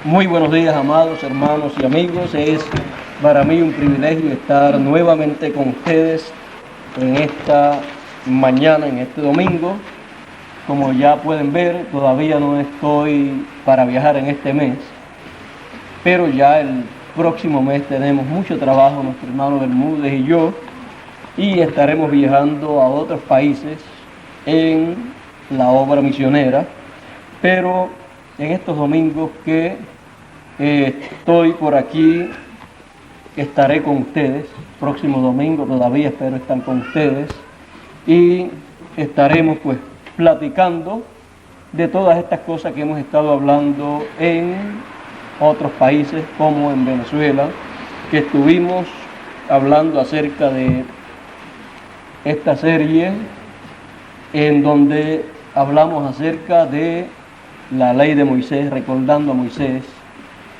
Muy buenos días, amados hermanos y amigos. Es para mí un privilegio estar nuevamente con ustedes en esta mañana, en este domingo. Como ya pueden ver, todavía no estoy para viajar en este mes, pero ya el próximo mes tenemos mucho trabajo, nuestro hermano Bermúdez y yo, y estaremos viajando a otros países en la obra misionera. Pero en estos domingos que estoy por aquí, estaré con ustedes. Próximo domingo todavía espero estar con ustedes y estaremos pues platicando de todas estas cosas que hemos estado hablando en otros países, como en Venezuela, que estuvimos hablando acerca de esta serie en donde hablamos acerca de la ley de Moisés, recordando a Moisés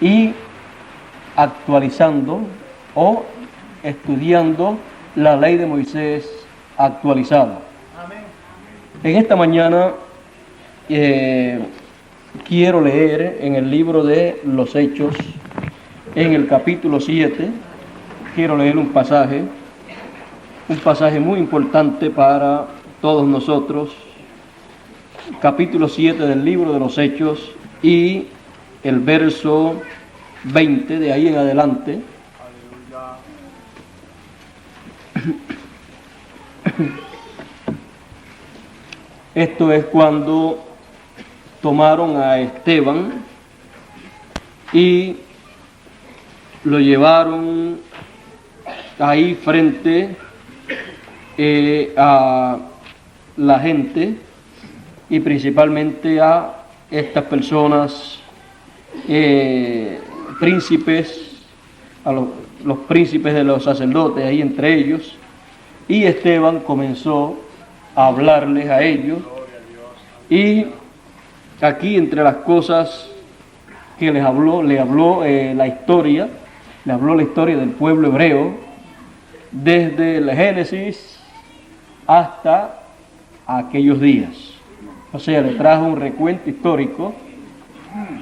y actualizando o estudiando la ley de Moisés actualizada. Amén. En esta mañana quiero leer en el libro de los Hechos, en el capítulo 7, quiero leer un pasaje muy importante para todos nosotros. Capítulo 7 del libro de los Hechos y el verso 20, de ahí en adelante. Esto es cuando tomaron a Esteban y lo llevaron ahí frente a la gente y principalmente a estas personas, príncipes, a los príncipes de los sacerdotes, ahí entre ellos, y Esteban comenzó a hablarles a ellos. Y aquí entre las cosas que le habló la historia del pueblo hebreo, desde el Génesis hasta aquellos días. O sea, le trajo un recuento histórico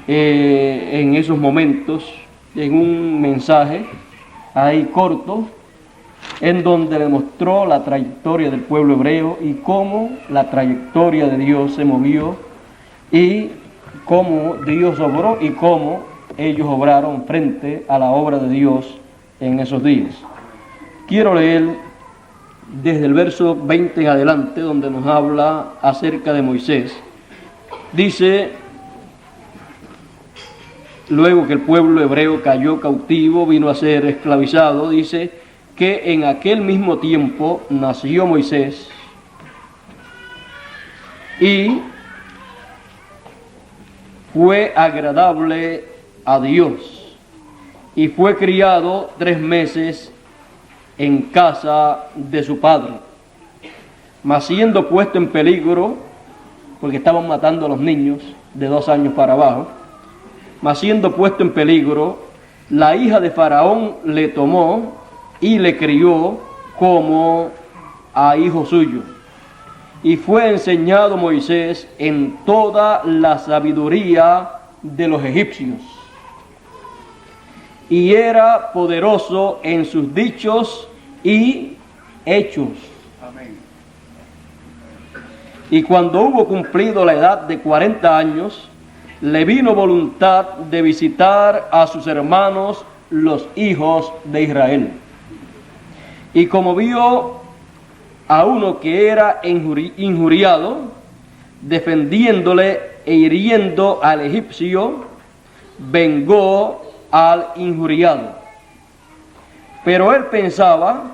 en esos momentos, en un mensaje ahí corto, en donde le mostró la trayectoria del pueblo hebreo y cómo la trayectoria de Dios se movió y cómo Dios obró y cómo ellos obraron frente a la obra de Dios en esos días. Quiero leer desde el verso 20 en adelante, donde nos habla acerca de Moisés. Dice: luego que el pueblo hebreo cayó cautivo, vino a ser esclavizado, dice que en aquel mismo tiempo nació Moisés y fue agradable a Dios y fue criado 3 meses en casa de su padre. Mas siendo puesto en peligro, porque estaban matando a los niños de 2 años para abajo, mas siendo puesto en peligro, la hija de Faraón le tomó y le crió como a hijo suyo. Y fue enseñado Moisés en toda la sabiduría de los egipcios. Y era poderoso en sus dichos y hechos. Amén. Y cuando hubo cumplido la edad de 40 años, le vino voluntad de visitar a sus hermanos, los hijos de Israel. Y como vio a uno que era injuriado, defendiéndole e hiriendo al egipcio, vengó al injuriado. Pero él pensaba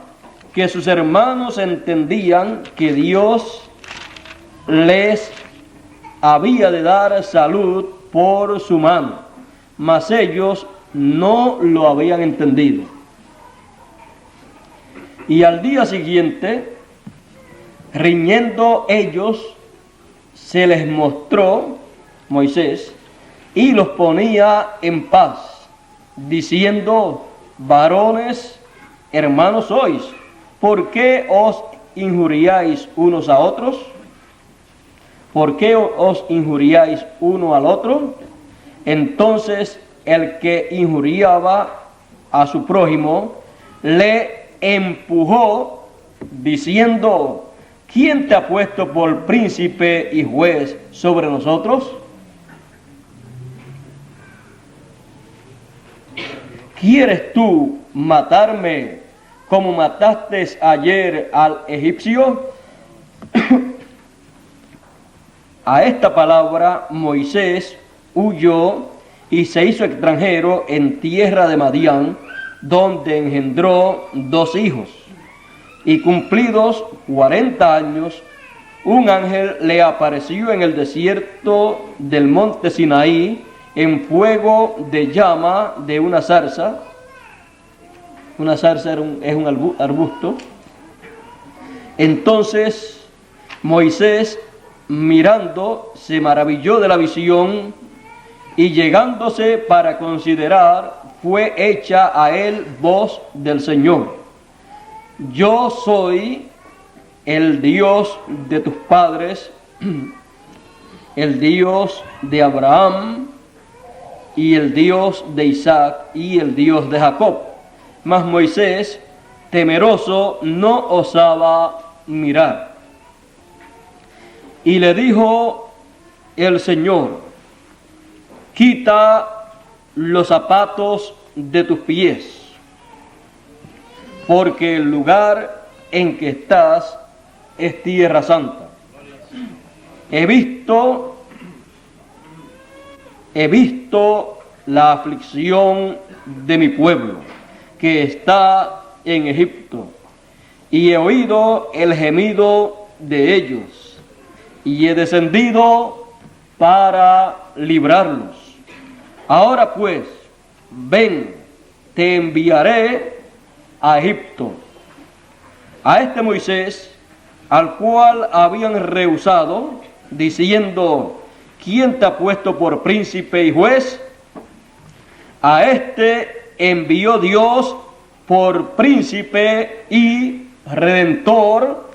que sus hermanos entendían que Dios les había de dar salud por su mano, mas ellos no lo habían entendido. Y al día siguiente, riñendo ellos, se les mostró Moisés y los ponía en paz, diciendo: varones, hermanos sois, ¿por qué os injuriáis unos a otros? ¿Por qué os injuriáis uno al otro? Entonces el que injuriaba a su prójimo, le empujó diciendo: ¿quién te ha puesto por príncipe y juez sobre nosotros? ¿Quieres tú matarme como mataste ayer al egipcio? A esta palabra Moisés huyó y se hizo extranjero en tierra de Madián, donde engendró 2 hijos. Y cumplidos 40 años, un ángel le apareció en el desierto del monte Sinaí, en fuego de llama de una zarza. Una zarza es un arbusto. Entonces Moisés, mirando, se maravilló de la visión, y llegándose para considerar, fue hecha a él voz del Señor: yo soy el Dios de tus padres, el Dios de Abraham, y el Dios de Isaac, y el Dios de Jacob. Mas Moisés, temeroso, no osaba mirar. Y le dijo el Señor: quita los zapatos de tus pies, porque el lugar en que estás es tierra santa. He visto la aflicción de mi pueblo, que está en Egipto, y he oído el gemido de ellos, y he descendido para librarlos. Ahora pues, ven, te enviaré a Egipto. A este Moisés, al cual habían rehusado, diciendo: ¿quién te ha puesto por príncipe y juez? A este envió Dios por príncipe y redentor,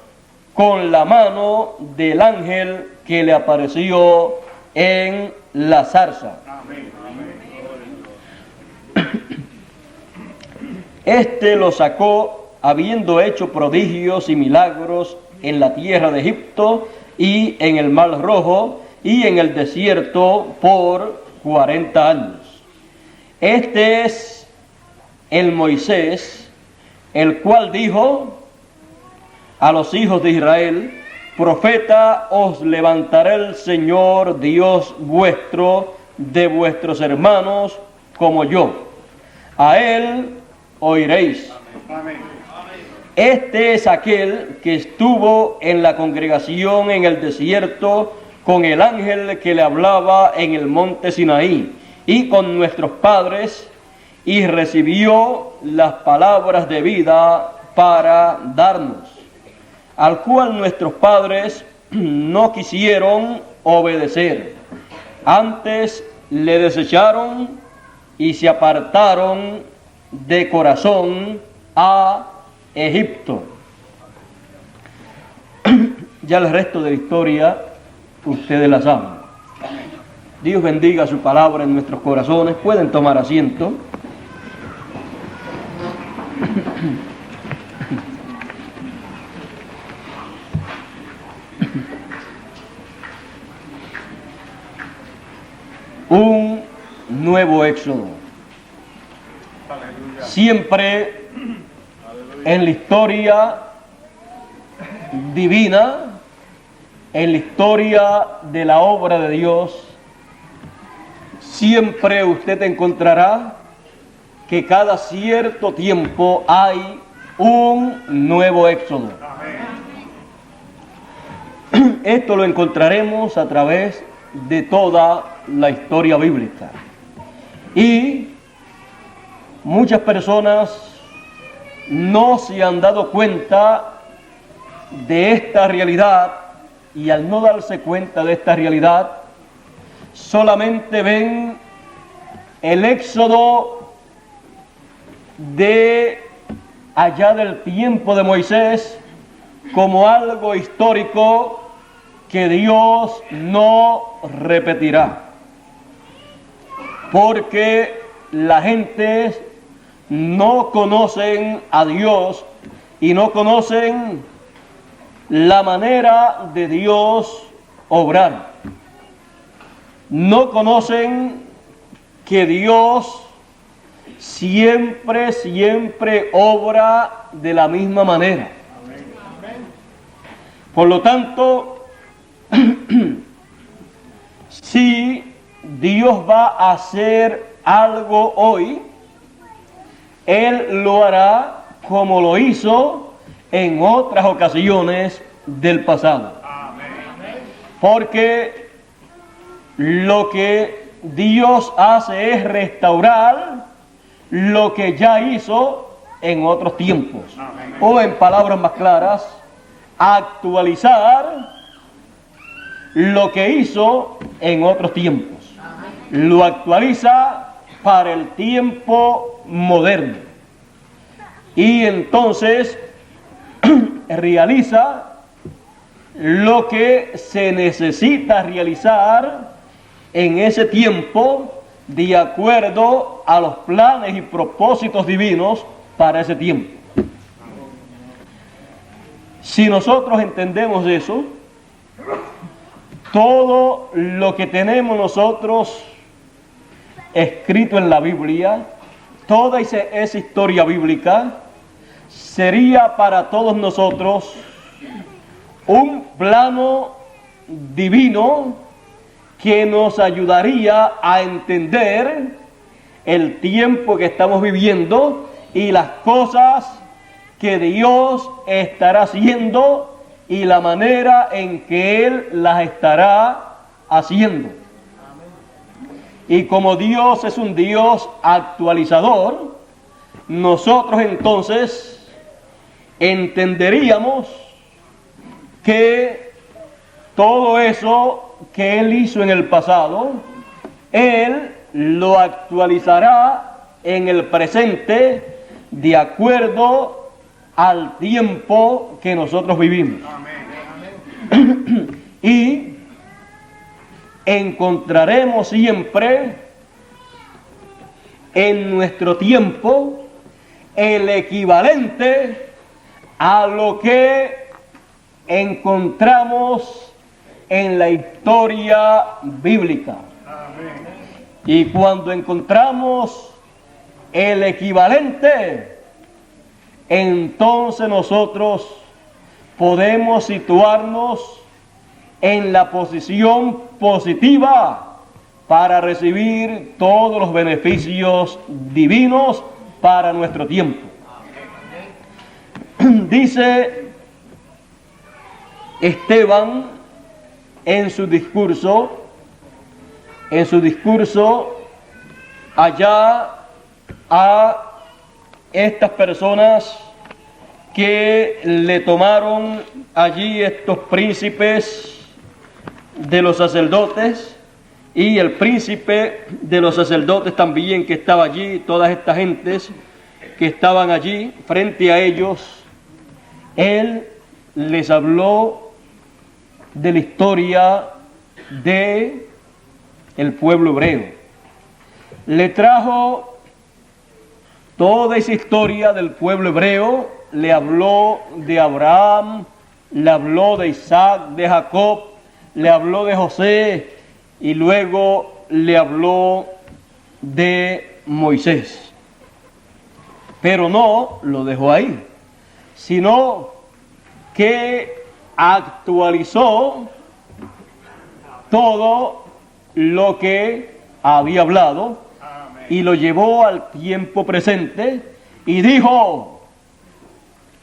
con la mano del ángel que le apareció en la zarza. Este lo sacó habiendo hecho prodigios y milagros en la tierra de Egipto y en el Mar Rojo y en el desierto por 40 años. Este es el Moisés, el cual dijo a los hijos de Israel: profeta os levantará el Señor Dios vuestro de vuestros hermanos como yo. A él oiréis. Amén. Este es aquel que estuvo en la congregación en el desierto con el ángel que le hablaba en el monte Sinaí y con nuestros padres, y recibió las palabras de vida para darnos, al cual nuestros padres no quisieron obedecer, antes le desecharon y se apartaron de corazón a Egipto. Ya el resto de la historia ustedes la saben. Dios bendiga su palabra en nuestros corazones. Pueden tomar asiento. Un nuevo éxodo. Siempre en la historia divina, en la historia de la obra de Dios, siempre usted encontrará que cada cierto tiempo hay un nuevo éxodo. Esto lo encontraremos a través de toda la historia bíblica. Y muchas personas no se han dado cuenta de esta realidad, y al no darse cuenta de esta realidad, solamente ven el éxodo de allá del tiempo de Moisés como algo histórico que Dios no repetirá. porque la gente no conocen a Dios y no conocen la manera de Dios obrar. No conocen que Dios siempre obra de la misma manera. Por lo tanto, si Dios va a hacer algo hoy, Él lo hará como lo hizo en otras ocasiones del pasado. Porque lo que Dios hace es restaurar lo que ya hizo en otros tiempos. O en palabras más claras, actualizar lo que hizo en otros tiempos. Lo actualiza para el tiempo moderno. Y entonces realiza lo que se necesita realizar en ese tiempo de acuerdo a los planes y propósitos divinos para ese tiempo. Si nosotros entendemos eso, todo lo que tenemos nosotros escrito en la Biblia, toda esa historia bíblica, sería para todos nosotros un plano divino que nos ayudaría a entender el tiempo que estamos viviendo y las cosas que Dios estará haciendo y la manera en que Él las estará haciendo. Y como Dios es un Dios actualizador, nosotros entonces entenderíamos que todo eso que Él hizo en el pasado, Él lo actualizará en el presente de acuerdo al tiempo que nosotros vivimos. Y encontraremos siempre en nuestro tiempo el equivalente a lo que encontramos en la historia bíblica. Y cuando encontramos el equivalente, entonces nosotros podemos situarnos en la posición positiva para recibir todos los beneficios divinos para nuestro tiempo. Dice Esteban en su discurso allá a estas personas que le tomaron allí estos príncipes de los sacerdotes y el príncipe de los sacerdotes también que estaba allí, todas estas gentes que estaban allí frente a ellos. Él les habló de la historia de el pueblo hebreo. Le trajo toda esa historia del pueblo hebreo, le habló de Abraham, le habló de Isaac, de Jacob, le habló de José y luego le habló de Moisés. Pero no lo dejó ahí, sino que actualizó todo lo que había hablado y lo llevó al tiempo presente y dijo: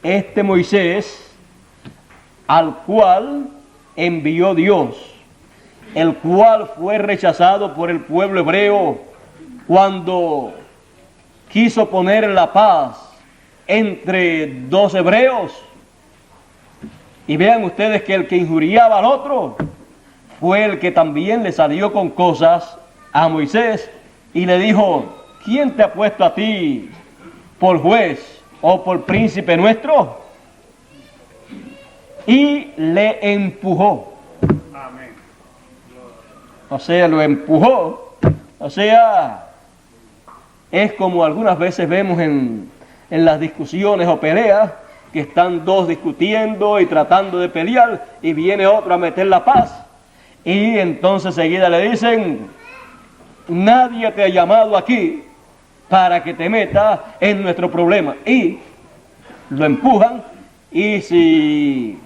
este Moisés al cual envió Dios, el cual fue rechazado por el pueblo hebreo cuando quiso poner la paz entre dos hebreos. Y vean ustedes que el que injuriaba al otro fue el que también le salió con cosas a Moisés y le dijo: ¿quién te ha puesto a ti por juez o por príncipe nuestro? Y le empujó. O sea, lo empujó O sea, es como algunas veces vemos en las discusiones o peleas, que están dos discutiendo y tratando de pelear, y viene otro a meter la paz, y entonces seguida le dicen: nadie te ha llamado aquí para que te metas en nuestro problema, y lo empujan, y si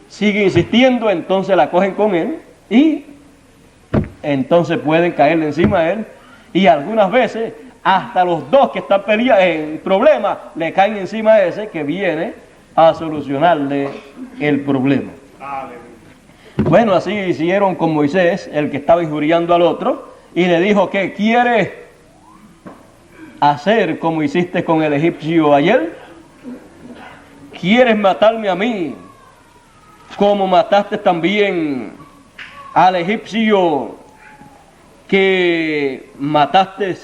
sigue insistiendo, entonces la cogen con él, y entonces pueden caerle encima a él, y algunas veces hasta los dos que están peleando en problemas le caen encima a ese que viene a solucionarle el problema. Bueno, así hicieron con Moisés, el que estaba injuriando al otro, y le dijo: ¿qué quieres hacer como hiciste con el egipcio ayer? ¿Quieres matarme a mí como mataste también al egipcio que mataste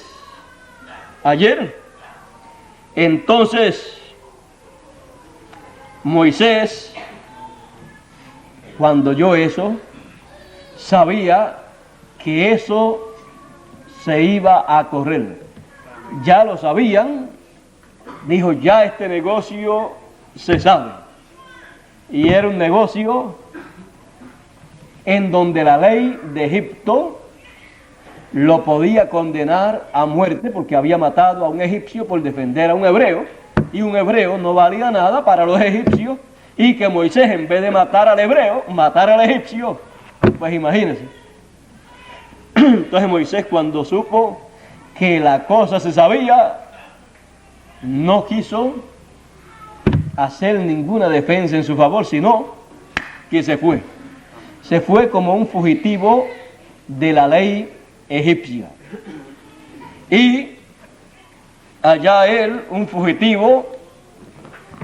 ayer? Entonces Moisés, cuando oyó eso, sabía que eso se iba a correr. Ya lo sabían, dijo: ya este negocio se sabe. Y era un negocio en donde la ley de Egipto lo podía condenar a muerte porque había matado a un egipcio por defender a un hebreo, y un hebreo no valía nada para los egipcios, y que Moisés, en vez de matar al hebreo, matara al egipcio, pues imagínense. Entonces Moisés, cuando supo que la cosa se sabía, no quiso hacer ninguna defensa en su favor, sino que se fue. Se fue como un fugitivo de la ley egipcia. Y allá él, un fugitivo,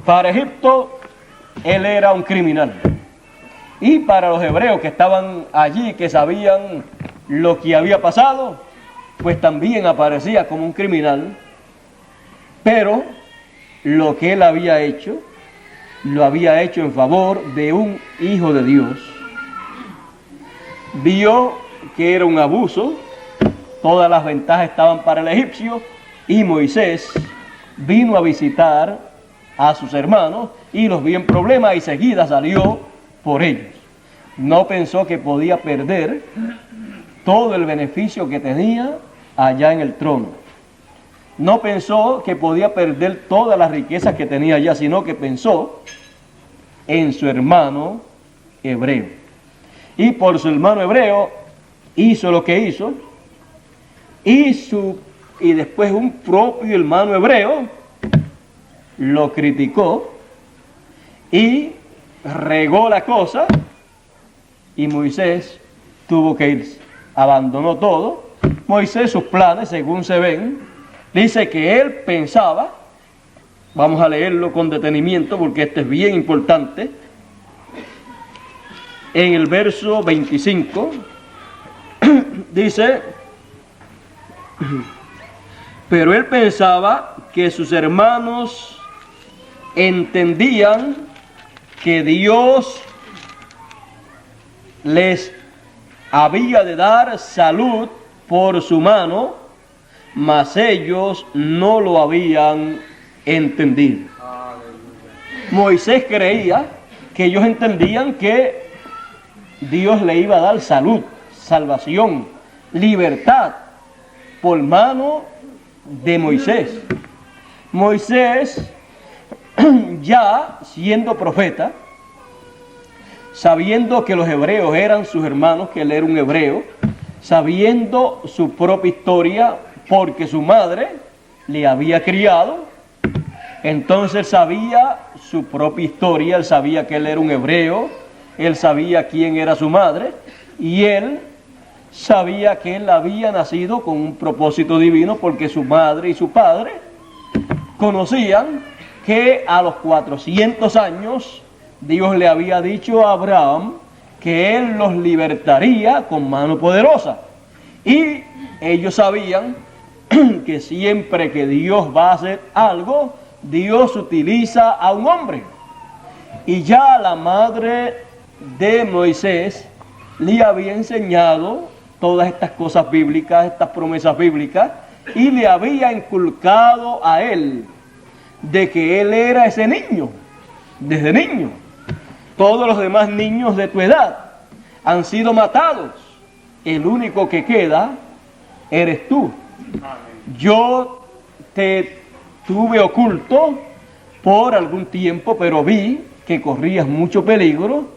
para Egipto, él era un criminal. Y para los hebreos que estaban allí, que sabían lo que había pasado, pues también aparecía como un criminal. Pero lo que él había hecho, lo había hecho en favor de un hijo de Dios. Vio que era un abuso, todas las ventajas estaban para el egipcio, y Moisés vino a visitar a sus hermanos y los vio en problemas, y seguida salió por ellos. No pensó que podía perder todo el beneficio que tenía allá en el trono. No pensó que podía perder todas las riquezas que tenía allá, sino que pensó en su hermano hebreo. Y por su hermano hebreo hizo lo que hizo, y después un propio hermano hebreo lo criticó y regó la cosa, y Moisés tuvo que irse. Abandonó todo. Moisés, sus planes, según se ven, dice que él pensaba, vamos a leerlo con detenimiento porque este es bien importante, en el verso 25, dice: pero él pensaba que sus hermanos entendían que Dios les había de dar salud por su mano, mas ellos no lo habían entendido. Moisés creía que ellos entendían que Dios le iba a dar salud, salvación, libertad por mano de Moisés. Moisés, ya siendo profeta, sabiendo que los hebreos eran sus hermanos, que él era un hebreo, sabiendo su propia historia, porque su madre le había criado, entonces él sabía su propia historia, él sabía que él era un hebreo, él sabía quién era su madre, y él sabía que él había nacido con un propósito divino, porque su madre y su padre conocían que a los 400 años Dios le había dicho a Abraham que él los libertaría con mano poderosa. Y ellos sabían que siempre que Dios va a hacer algo, Dios utiliza a un hombre. Y ya la madre de Moisés le había enseñado todas estas cosas bíblicas, estas promesas bíblicas, y le había inculcado a él de que él era ese niño, desde niño. Todos los demás niños de tu edad han sido matados. El único que queda eres tú. Yo te tuve oculto por algún tiempo, pero vi que corrías mucho peligro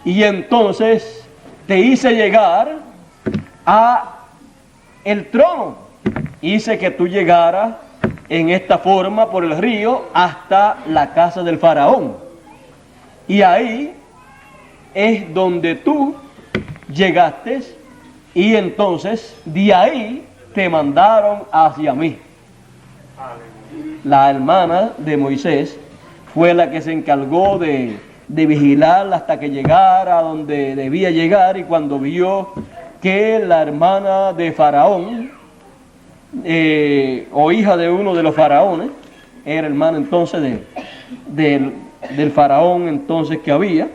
y entonces te hice llegar a el trono. Hice que tú llegaras en esta forma por el río hasta la casa del faraón. Y ahí es donde tú llegaste y entonces de ahí te mandaron hacia mí. La hermana de Moisés fue la que se encargó de vigilarla hasta que llegara a donde debía llegar, y cuando vio que la hermana de Faraón, o hija de uno de los faraones, era hermana entonces del faraón entonces que había,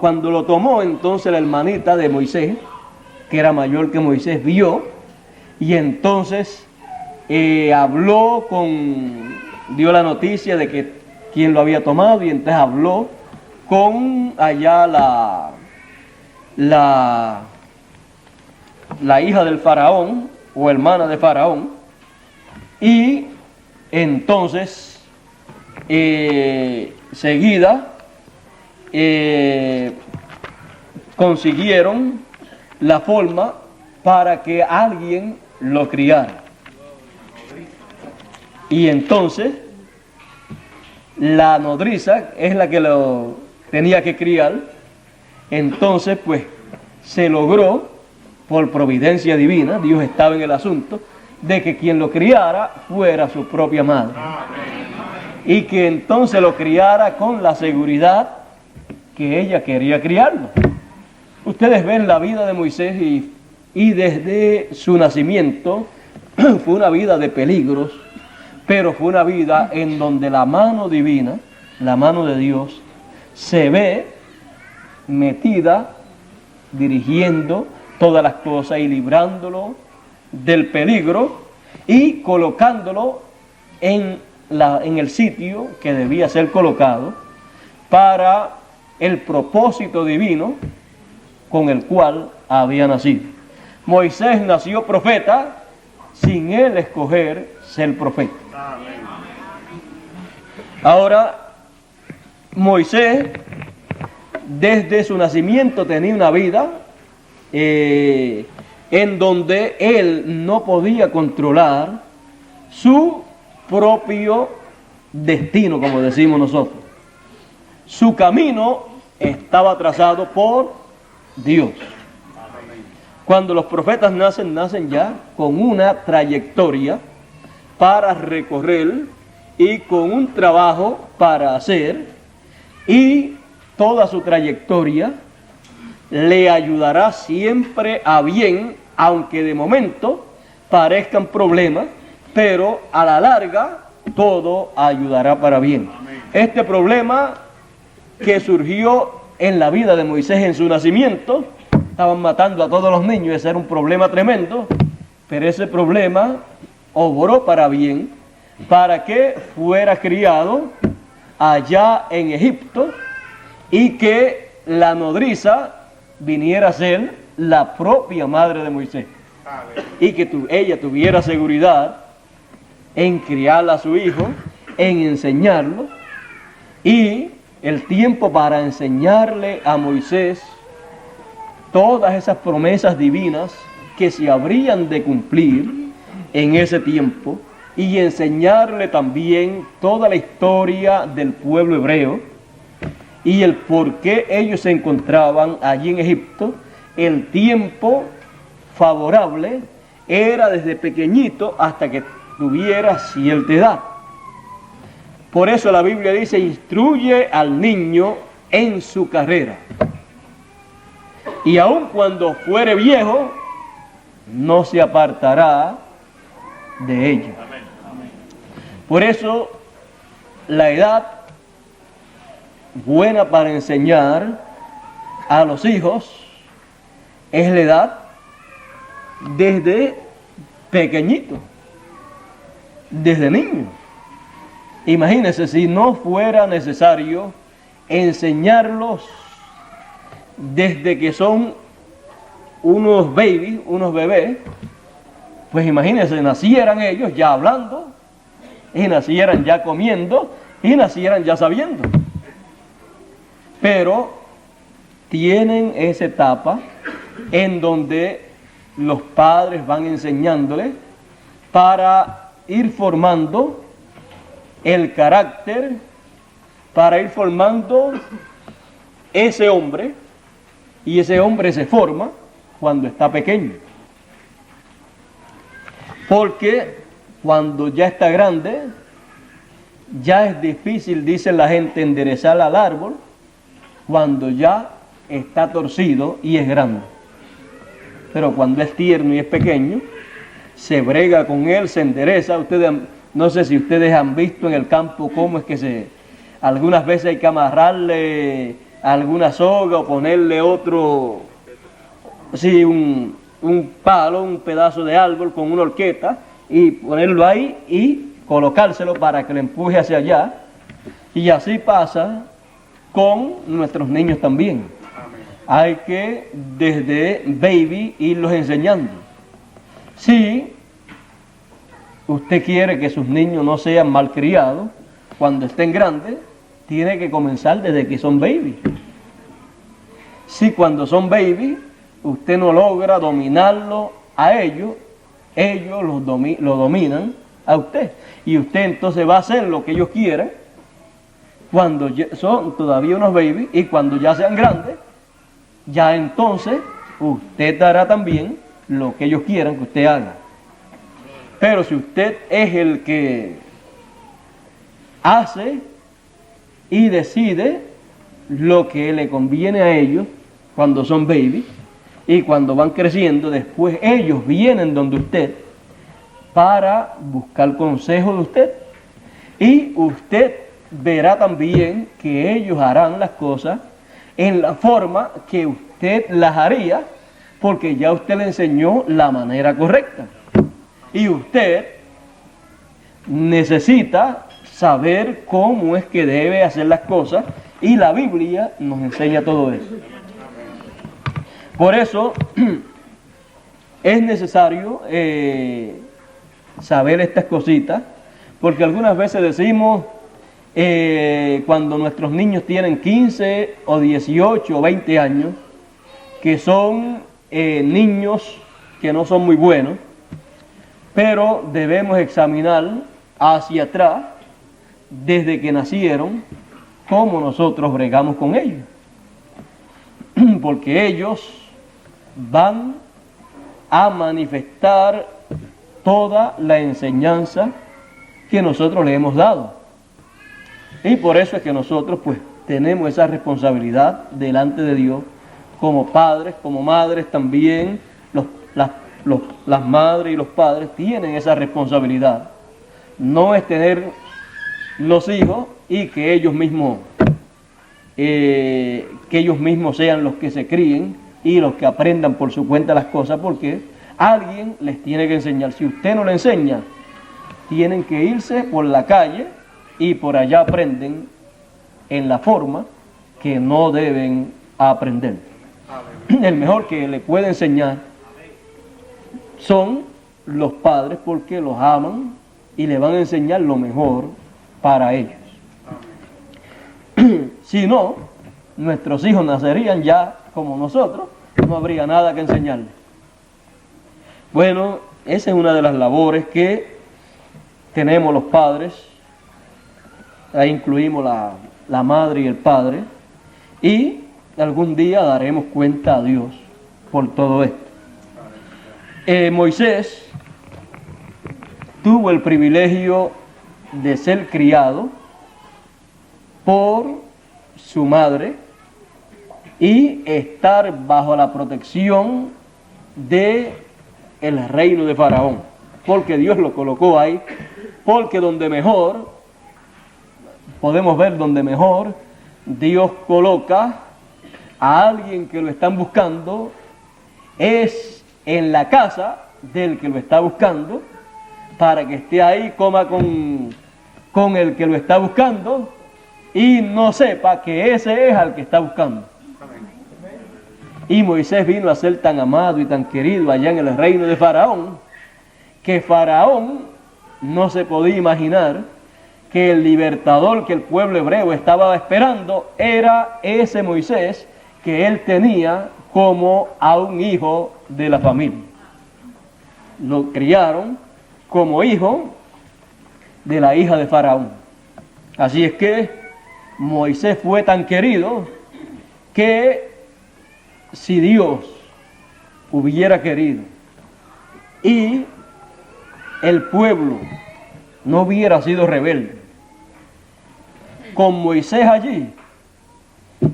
cuando lo tomó entonces la hermanita de Moisés, que era mayor que Moisés, vio, y entonces dio la noticia de que quién lo había tomado, y entonces habló con allá la hija del faraón, o hermana de faraón, y entonces seguida consiguieron la forma para que alguien lo criara. Y entonces la nodriza es la que lo tenía que criar. Entonces pues se logró, por providencia divina, Dios estaba en el asunto, de que quien lo criara fuera su propia madre. Y que entonces lo criara con la seguridad que ella quería criarlo. Ustedes ven la vida de Moisés y desde su nacimiento fue una vida de peligros, pero fue una vida en donde la mano divina, la mano de Dios, se ve metida, dirigiendo todas las cosas y librándolo del peligro y colocándolo en el sitio que debía ser colocado para el propósito divino con el cual había nacido. Moisés nació profeta sin él escoger ser profeta. Ahora, Moisés desde su nacimiento tenía una vida en donde él no podía controlar su propio destino, como decimos nosotros. Su camino estaba trazado por Dios. Cuando los profetas nacen ya con una trayectoria para recorrer y con un trabajo para hacer, y toda su trayectoria le ayudará siempre a bien, aunque de momento parezcan problemas, pero a la larga todo ayudará para bien. Este problema que surgió en la vida de Moisés en su nacimiento, estaban matando a todos los niños, ese era un problema tremendo, pero ese problema obró para bien, para que fuera criado allá en Egipto y que la nodriza viniera a ser la propia madre de Moisés, y que ella tuviera seguridad en criar a su hijo, en enseñarlo, y el tiempo para enseñarle a Moisés todas esas promesas divinas que se habrían de cumplir en ese tiempo, y enseñarle también toda la historia del pueblo hebreo y el por qué ellos se encontraban allí en Egipto. El tiempo favorable era desde pequeñito hasta que tuviera cierta edad. Por eso la Biblia dice: instruye al niño en su carrera, y aun cuando fuere viejo, no se apartará de ella. Por eso, la edad buena para enseñar a los hijos es la edad desde pequeñito, desde niño. Imagínense si no fuera necesario enseñarlos desde que son unos babies, unos bebés, pues imagínense, nacieran ellos ya hablando, y nacieran ya comiendo, y nacieran ya sabiendo. Pero tienen esa etapa en donde los padres van enseñándoles para ir formando el carácter, para ir formando ese hombre, y ese hombre se forma cuando está pequeño. Porque cuando ya está grande, ya es difícil, dice la gente, enderezar al árbol cuando ya está torcido y es grande. Pero cuando es tierno y es pequeño, se brega con él, se endereza. Ustedes, no sé si ustedes han visto en el campo cómo es que algunas veces hay que amarrarle alguna soga o ponerle otro, sí, un palo, un pedazo de árbol con una horqueta y ponerlo ahí y colocárselo para que lo empuje hacia allá. Y así pasa con nuestros niños también. Hay que desde baby irlos enseñando. Si usted quiere que sus niños no sean malcriados, cuando estén grandes, tiene que comenzar desde que son baby. Si cuando son baby, usted no logra dominarlo a ellos, ellos lo dominan a usted. Y usted entonces va a hacer lo que ellos quieren cuando son todavía unos baby, y cuando ya sean grandes, ya entonces usted hará también lo que ellos quieran que usted haga. Pero si usted es el que hace y decide lo que le conviene a ellos cuando son baby, y cuando van creciendo, después ellos vienen donde usted para buscar consejo de usted, y usted verá también que ellos harán las cosas en la forma que usted las haría, porque ya usted le enseñó la manera correcta. Y usted necesita saber cómo es que debe hacer las cosas, y la Biblia nos enseña todo eso. Por eso es necesario saber estas cositas, porque algunas veces decimos, cuando nuestros niños tienen 15 o 18 o 20 años, que son niños que no son muy buenos, pero debemos examinar hacia atrás, desde que nacieron, cómo nosotros bregamos con ellos. Porque ellos van a manifestar toda la enseñanza que nosotros les hemos dado. Y por eso es que nosotros pues tenemos esa responsabilidad delante de Dios, como padres, como madres también. Las madres y los padres tienen esa responsabilidad. No es tener los hijos y que ellos mismos sean los que se críen y los que aprendan por su cuenta las cosas, porque alguien les tiene que enseñar. Si usted no le enseña, tienen que irse por la calle y por allá aprenden en la forma que no deben aprender. El mejor que le puede enseñar son los padres, porque los aman y le van a enseñar lo mejor para ellos. Si no, nuestros hijos nacerían ya como nosotros, no habría nada que enseñarles. Bueno, esa es una de las labores que tenemos los padres. Ahí incluimos la madre y el padre, y algún día daremos cuenta a Dios por todo esto. Moisés tuvo el privilegio de ser criado por su madre y estar bajo la protección de el reino de Faraón, porque Dios lo colocó ahí, porque podemos ver donde mejor Dios coloca a alguien que lo están buscando, es en la casa del que lo está buscando, para que esté ahí, coma con el que lo está buscando y no sepa que ese es al que está buscando. Y Moisés vino a ser tan amado y tan querido allá en el reino de Faraón, que Faraón no se podía imaginar que el libertador que el pueblo hebreo estaba esperando era ese Moisés que él tenía como a un hijo de la familia. Lo criaron como hijo de la hija de Faraón. Así es que Moisés fue tan querido que si Dios hubiera querido y el pueblo no hubiera sido rebelde, con Moisés allí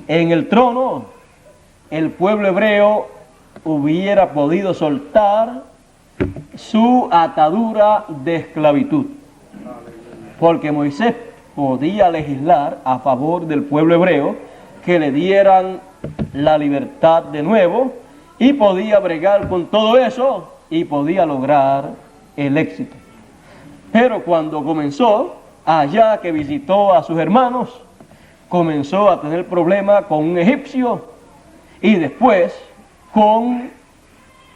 en el trono, el pueblo hebreo hubiera podido soltar su atadura de esclavitud, porque Moisés podía legislar a favor del pueblo hebreo, que le dieran la libertad de nuevo, y podía bregar con todo eso y podía lograr el éxito. Pero cuando comenzó, allá que visitó a sus hermanos, comenzó a tener problemas con un egipcio y después con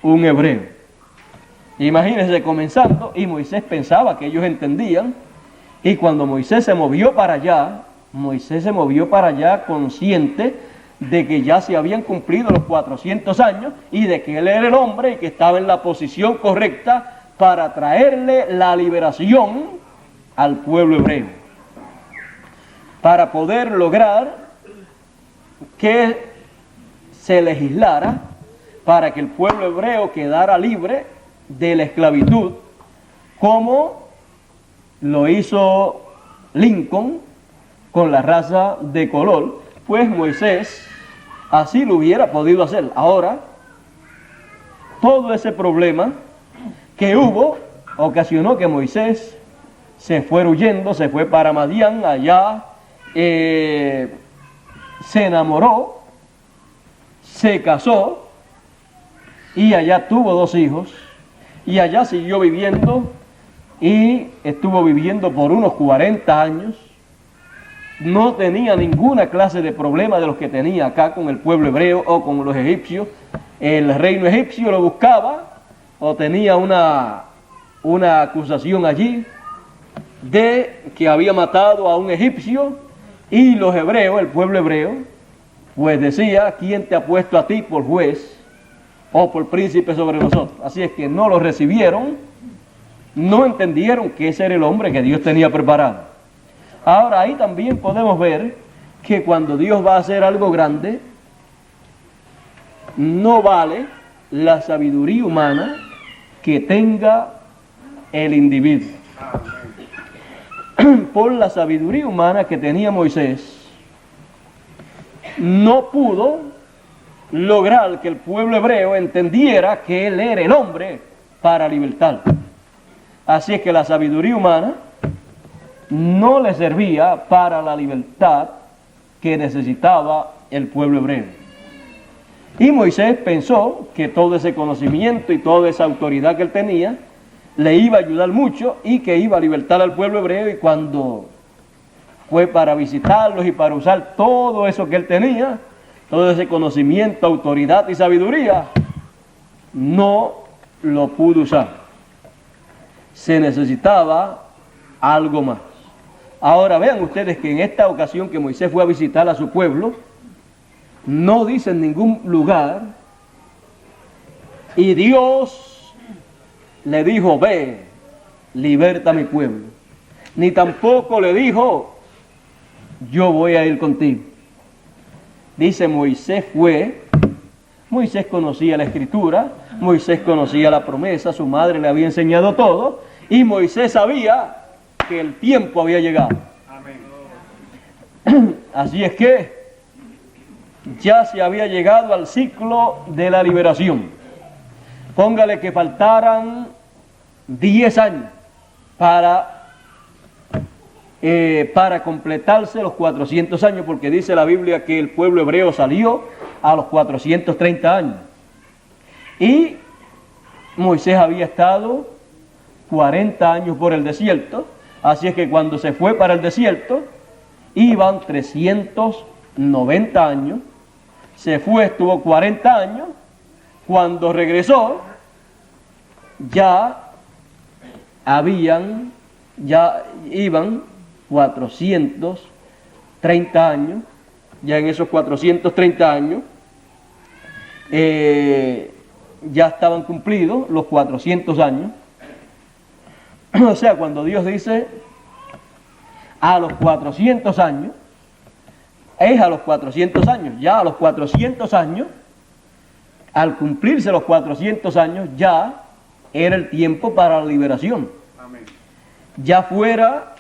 un hebreo. Imagínense comenzando, y Moisés pensaba que ellos entendían, y cuando Moisés se movió para allá consciente de que ya se habían cumplido los 400 años y de que él era el hombre y que estaba en la posición correcta para traerle la liberación al pueblo hebreo, para poder lograr que se legislara para que el pueblo hebreo quedara libre de la esclavitud, como lo hizo Lincoln con la raza de color. Pues Moisés así lo hubiera podido hacer. Ahora, todo ese problema que hubo ocasionó que Moisés se fue huyendo, se fue para Madián, allá se enamoró, se casó y allá tuvo 2 hijos, y allá siguió viviendo y estuvo viviendo por unos 40 años. No tenía ninguna clase de problema de los que tenía acá con el pueblo hebreo o con los egipcios. El reino egipcio lo buscaba o tenía una acusación allí de que había matado a un egipcio, y los hebreos, el pueblo hebreo, pues decía: ¿quién te ha puesto a ti por juez o por príncipe sobre nosotros? Así es que no lo recibieron, no entendieron que ese era el hombre que Dios tenía preparado. Ahora ahí también podemos ver que cuando Dios va a hacer algo grande, no vale la sabiduría humana que tenga el individuo. Por la sabiduría humana que tenía Moisés, no pudo lograr que el pueblo hebreo entendiera que él era el hombre para libertar. Así es que la sabiduría humana no le servía para la libertad que necesitaba el pueblo hebreo. Y Moisés pensó que todo ese conocimiento y toda esa autoridad que él tenía le iba a ayudar mucho y que iba a libertar al pueblo hebreo, y cuando fue para visitarlos y para usar todo eso que él tenía, todo ese conocimiento, autoridad y sabiduría, no lo pudo usar. Se necesitaba algo más. Ahora vean ustedes que en esta ocasión que Moisés fue a visitar a su pueblo, no dice en ningún lugar: y Dios le dijo, ve, liberta a mi pueblo. Ni tampoco le dijo, yo voy a ir contigo. Dice: Moisés fue. Moisés conocía la escritura, Moisés conocía la promesa, su madre le había enseñado todo, y Moisés sabía que el tiempo había llegado. Amén. Así es que ya se había llegado al ciclo de la liberación. Póngale que faltaran 10 años para para completarse los 400 años, porque dice la Biblia que el pueblo hebreo salió a los 430 años. Y Moisés había estado 40 años por el desierto, así es que cuando se fue para el desierto, iban 390 años, se fue, estuvo 40 años, cuando regresó, ya iban 430 años, ya en esos 430 años, ya estaban cumplidos los 400 años. O sea, cuando Dios dice a los 400 años, es a los 400 años, ya a los 400 años, al cumplirse los 400 años, ya era el tiempo para la liberación. Amén. Ya fuera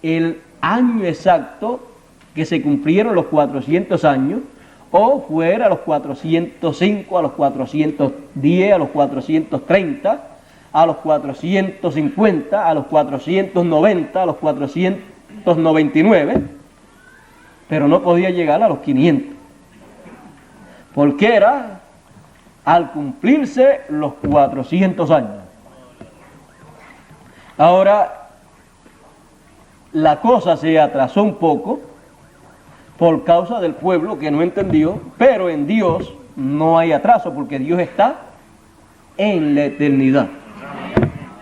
el año exacto que se cumplieron los 400 años, o fuera a los 405, a los 410, a los 430, a los 450, a los 490, a los 499, pero no podía llegar a los 500, porque era al cumplirse los 400 años. Ahora, la cosa se atrasó un poco por causa del pueblo que no entendió, pero en Dios no hay atraso, porque Dios está en la eternidad.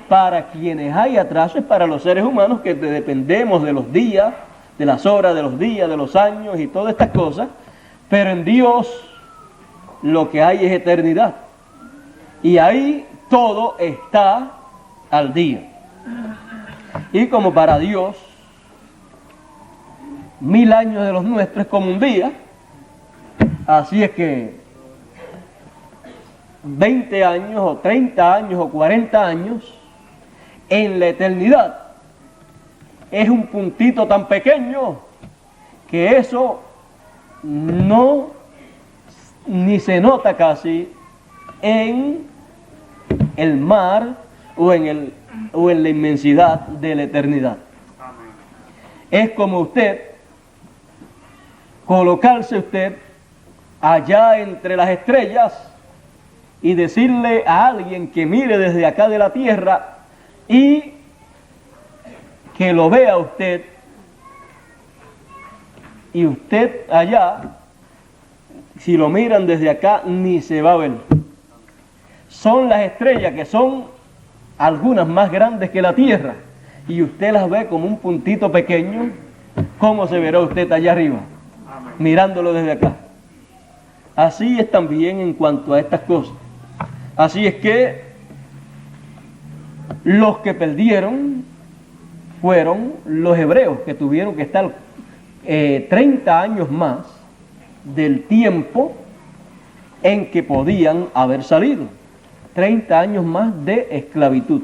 Para quienes hay atraso es para los seres humanos que dependemos de los días, de las horas, de los días, de los años y todas estas cosas, pero en Dios lo que hay es eternidad. Y ahí todo está al día. Y como para Dios 1000 años de los nuestros es como un día, así es que 20 años o 30 años o 40 años en la eternidad es un puntito tan pequeño que eso no ni se nota casi en el mar o en la inmensidad de la eternidad. Amén. Es como usted colocarse allá entre las estrellas y decirle a alguien que mire desde acá de la tierra y que lo vea usted, y usted allá, si lo miran desde acá, ni se va a ver. Son las estrellas que son algunas más grandes que la tierra, y usted las ve como un puntito pequeño. ¿Cómo se verá usted allá arriba? Amén. Mirándolo desde acá. Así es también en cuanto a estas cosas. Así es que los que perdieron fueron los hebreos, que tuvieron que estar 30 años más del tiempo en que podían haber salido. 30 años más de esclavitud.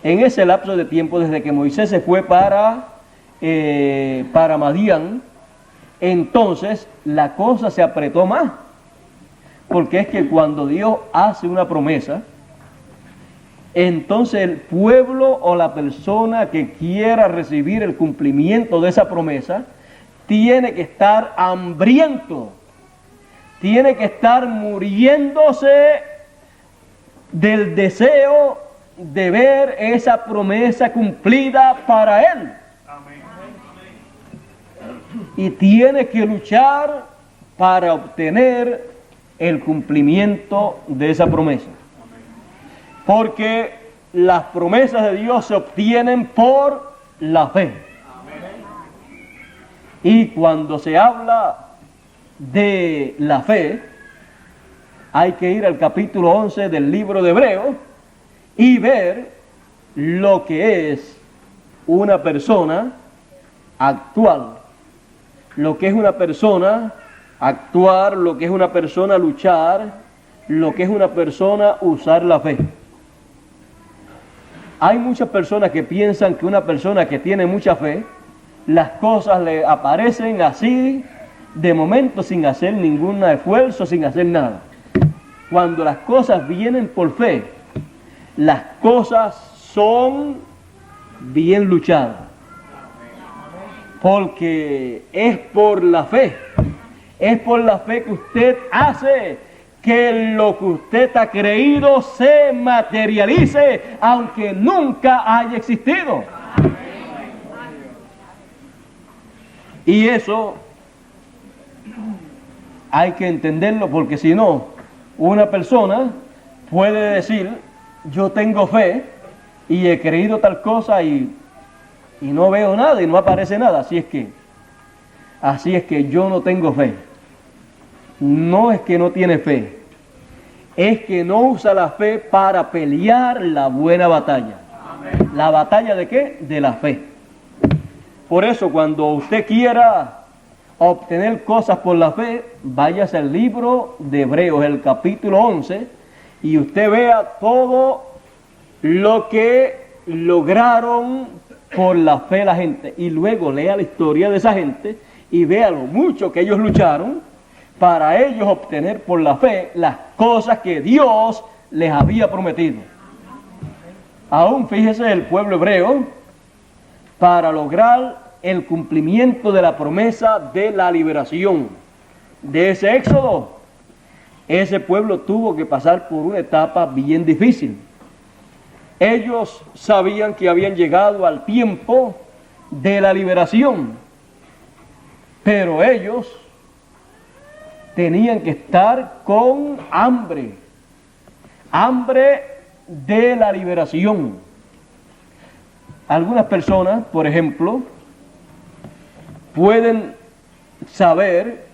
En ese lapso de tiempo, desde que Moisés se fue para Madián, entonces la cosa se apretó más. Porque es que cuando Dios hace una promesa, entonces el pueblo o la persona que quiera recibir el cumplimiento de esa promesa tiene que estar hambriento, tiene que estar muriéndose del deseo de ver esa promesa cumplida para él. Amén. Y tiene que luchar para obtener el cumplimiento de esa promesa. Porque las promesas de Dios se obtienen por la fe. Y cuando se habla de la fe, hay que ir al capítulo 11 del libro de Hebreos y ver lo que es una persona actual, lo que es una persona actuar, lo que es una persona luchar, lo que es una persona usar la fe. Hay muchas personas que piensan que una persona que tiene mucha fe, las cosas le aparecen así, de momento, sin hacer ningún esfuerzo, sin hacer nada. Cuando las cosas vienen por fe, las cosas son bien luchadas. porque es por la fe que usted hace que lo que usted ha creído se materialice, aunque nunca haya existido. Y eso hay que entenderlo, porque si no, una persona puede decir: yo tengo fe y he creído tal cosa y no veo nada y no aparece nada. Así es que yo no tengo fe. No es que no tiene fe, es que no usa la fe para pelear la buena batalla. Amén. ¿La batalla de qué? De la fe. Por eso, cuando usted quiera obtener cosas por la fe, váyase al libro de Hebreos, el capítulo 11, y usted vea todo lo que lograron por la fe la gente, y luego lea la historia de esa gente y vea lo mucho que ellos lucharon para ellos obtener por la fe las cosas que Dios les había prometido. Aún fíjese, el pueblo hebreo, para lograr el cumplimiento de la promesa de la liberación de ese éxodo, ese pueblo tuvo que pasar por una etapa bien difícil. Ellos sabían que habían llegado al tiempo de la liberación, pero ellos tenían que estar con hambre de la liberación. Algunas personas, por ejemplo, pueden saber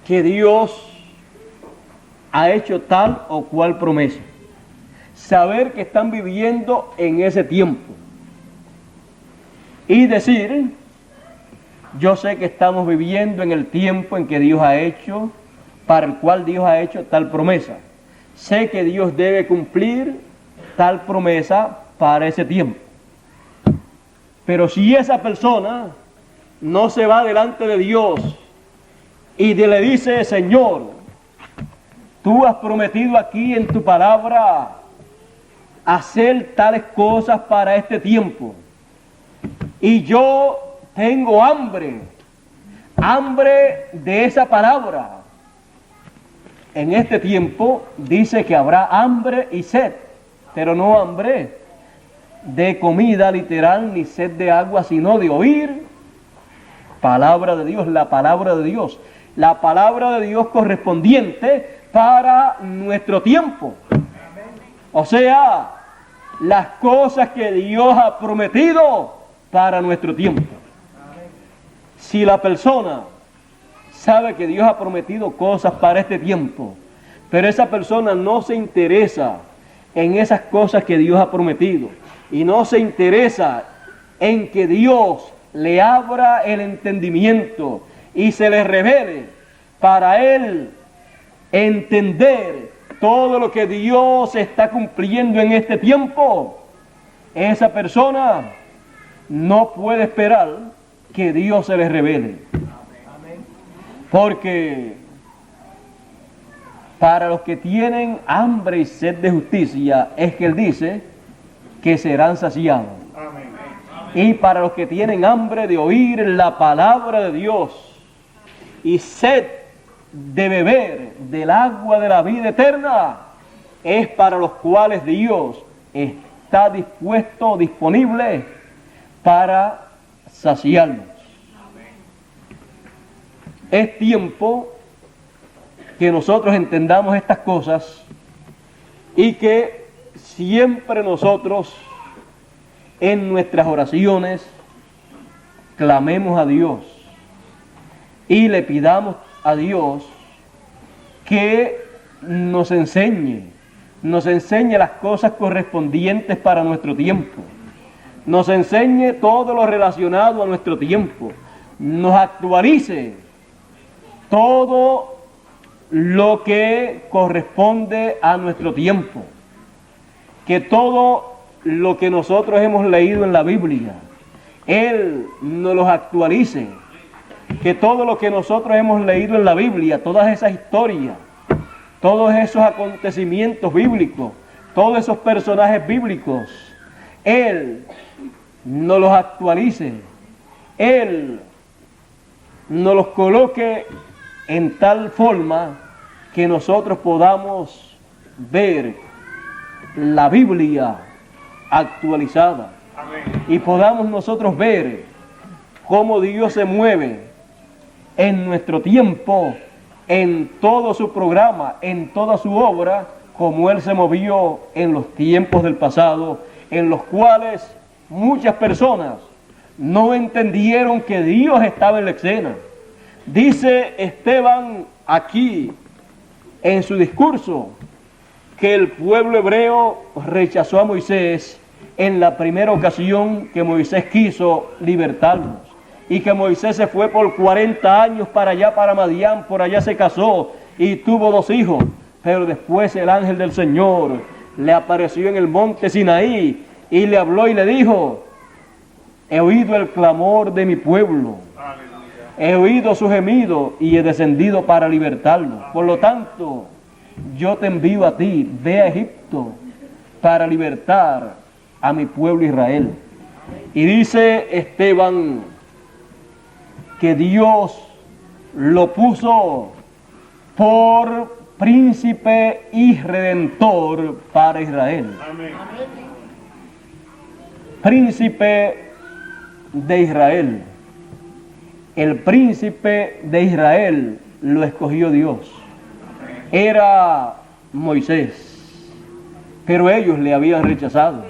que Dios ha hecho tal o cual promesa, saber que están viviendo en ese tiempo y decir: yo sé que estamos viviendo en el tiempo en que Dios ha hecho, para el cual Dios ha hecho tal promesa. Sé que Dios debe cumplir tal promesa para ese tiempo. Pero si esa persona no se va delante de Dios y le dice: Señor, tú has prometido aquí en tu palabra hacer tales cosas para este tiempo, y yo tengo hambre de esa palabra. En este tiempo dice que habrá hambre y sed, pero no hambre de comida literal ni sed de agua, sino de oír palabra de Dios, la palabra de Dios, la palabra de Dios correspondiente para nuestro tiempo. O sea, las cosas que Dios ha prometido para nuestro tiempo. Si la persona sabe que Dios ha prometido cosas para este tiempo, pero esa persona no se interesa en esas cosas que Dios ha prometido, y no se interesa en que Dios le abra el entendimiento y se le revele para él entender todo lo que Dios está cumpliendo en este tiempo, esa persona no puede esperar que Dios se le revele. Porque para los que tienen hambre y sed de justicia, es que Él dice que serán saciados. Y para los que tienen hambre de oír la palabra de Dios y sed de beber del agua de la vida eterna, es para los cuales Dios está dispuesto, disponible para saciarnos. Es tiempo que nosotros entendamos estas cosas y que siempre nosotros en nuestras oraciones clamemos a Dios y le pidamos a Dios que nos enseñe las cosas correspondientes para nuestro tiempo, nos enseñe todo lo relacionado a nuestro tiempo, nos actualice todo lo que corresponde a nuestro tiempo, que todo lo que nosotros hemos leído en la Biblia, Él nos los actualice, que todo lo que nosotros hemos leído en la Biblia, todas esas historias, todos esos acontecimientos bíblicos, todos esos personajes bíblicos, Él nos los actualice Él nos los coloque en tal forma que nosotros podamos ver la Biblia actualizada. Amén. Y podamos nosotros ver cómo Dios se mueve en nuestro tiempo, en todo su programa, en toda su obra, como Él se movió en los tiempos del pasado, en los cuales muchas personas no entendieron que Dios estaba en la escena. Dice Esteban aquí en su discurso que el pueblo hebreo rechazó a Moisés en la primera ocasión que Moisés quiso libertarlos, y que Moisés se fue por 40 años para allá, para Madián, por allá se casó y tuvo 2 hijos, pero después el ángel del Señor le apareció en el monte Sinaí y le habló y le dijo: he oído el clamor de mi pueblo, he oído su gemido y he descendido para libertarlo. Por lo tanto, yo te envío a ti, ve a Egipto para libertar a mi pueblo Israel. Y dice Esteban que Dios lo puso por príncipe y redentor para Israel. Amén. Príncipe de Israel. El príncipe de Israel lo escogió Dios. Era Moisés, pero ellos le habían rechazado.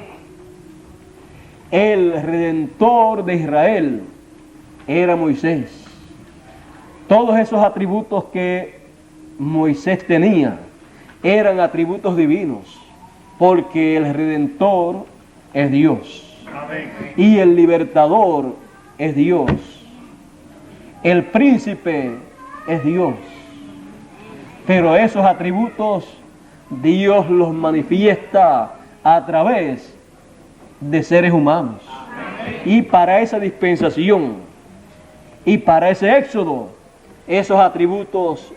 El redentor de Israel era Moisés. Todos esos atributos que Moisés tenía eran atributos divinos, porque el redentor es Dios. Amén. Y el libertador es Dios. El príncipe es Dios. Pero esos atributos Dios los manifiesta a través de seres humanos. Y para esa dispensación y para ese éxodo, esos atributos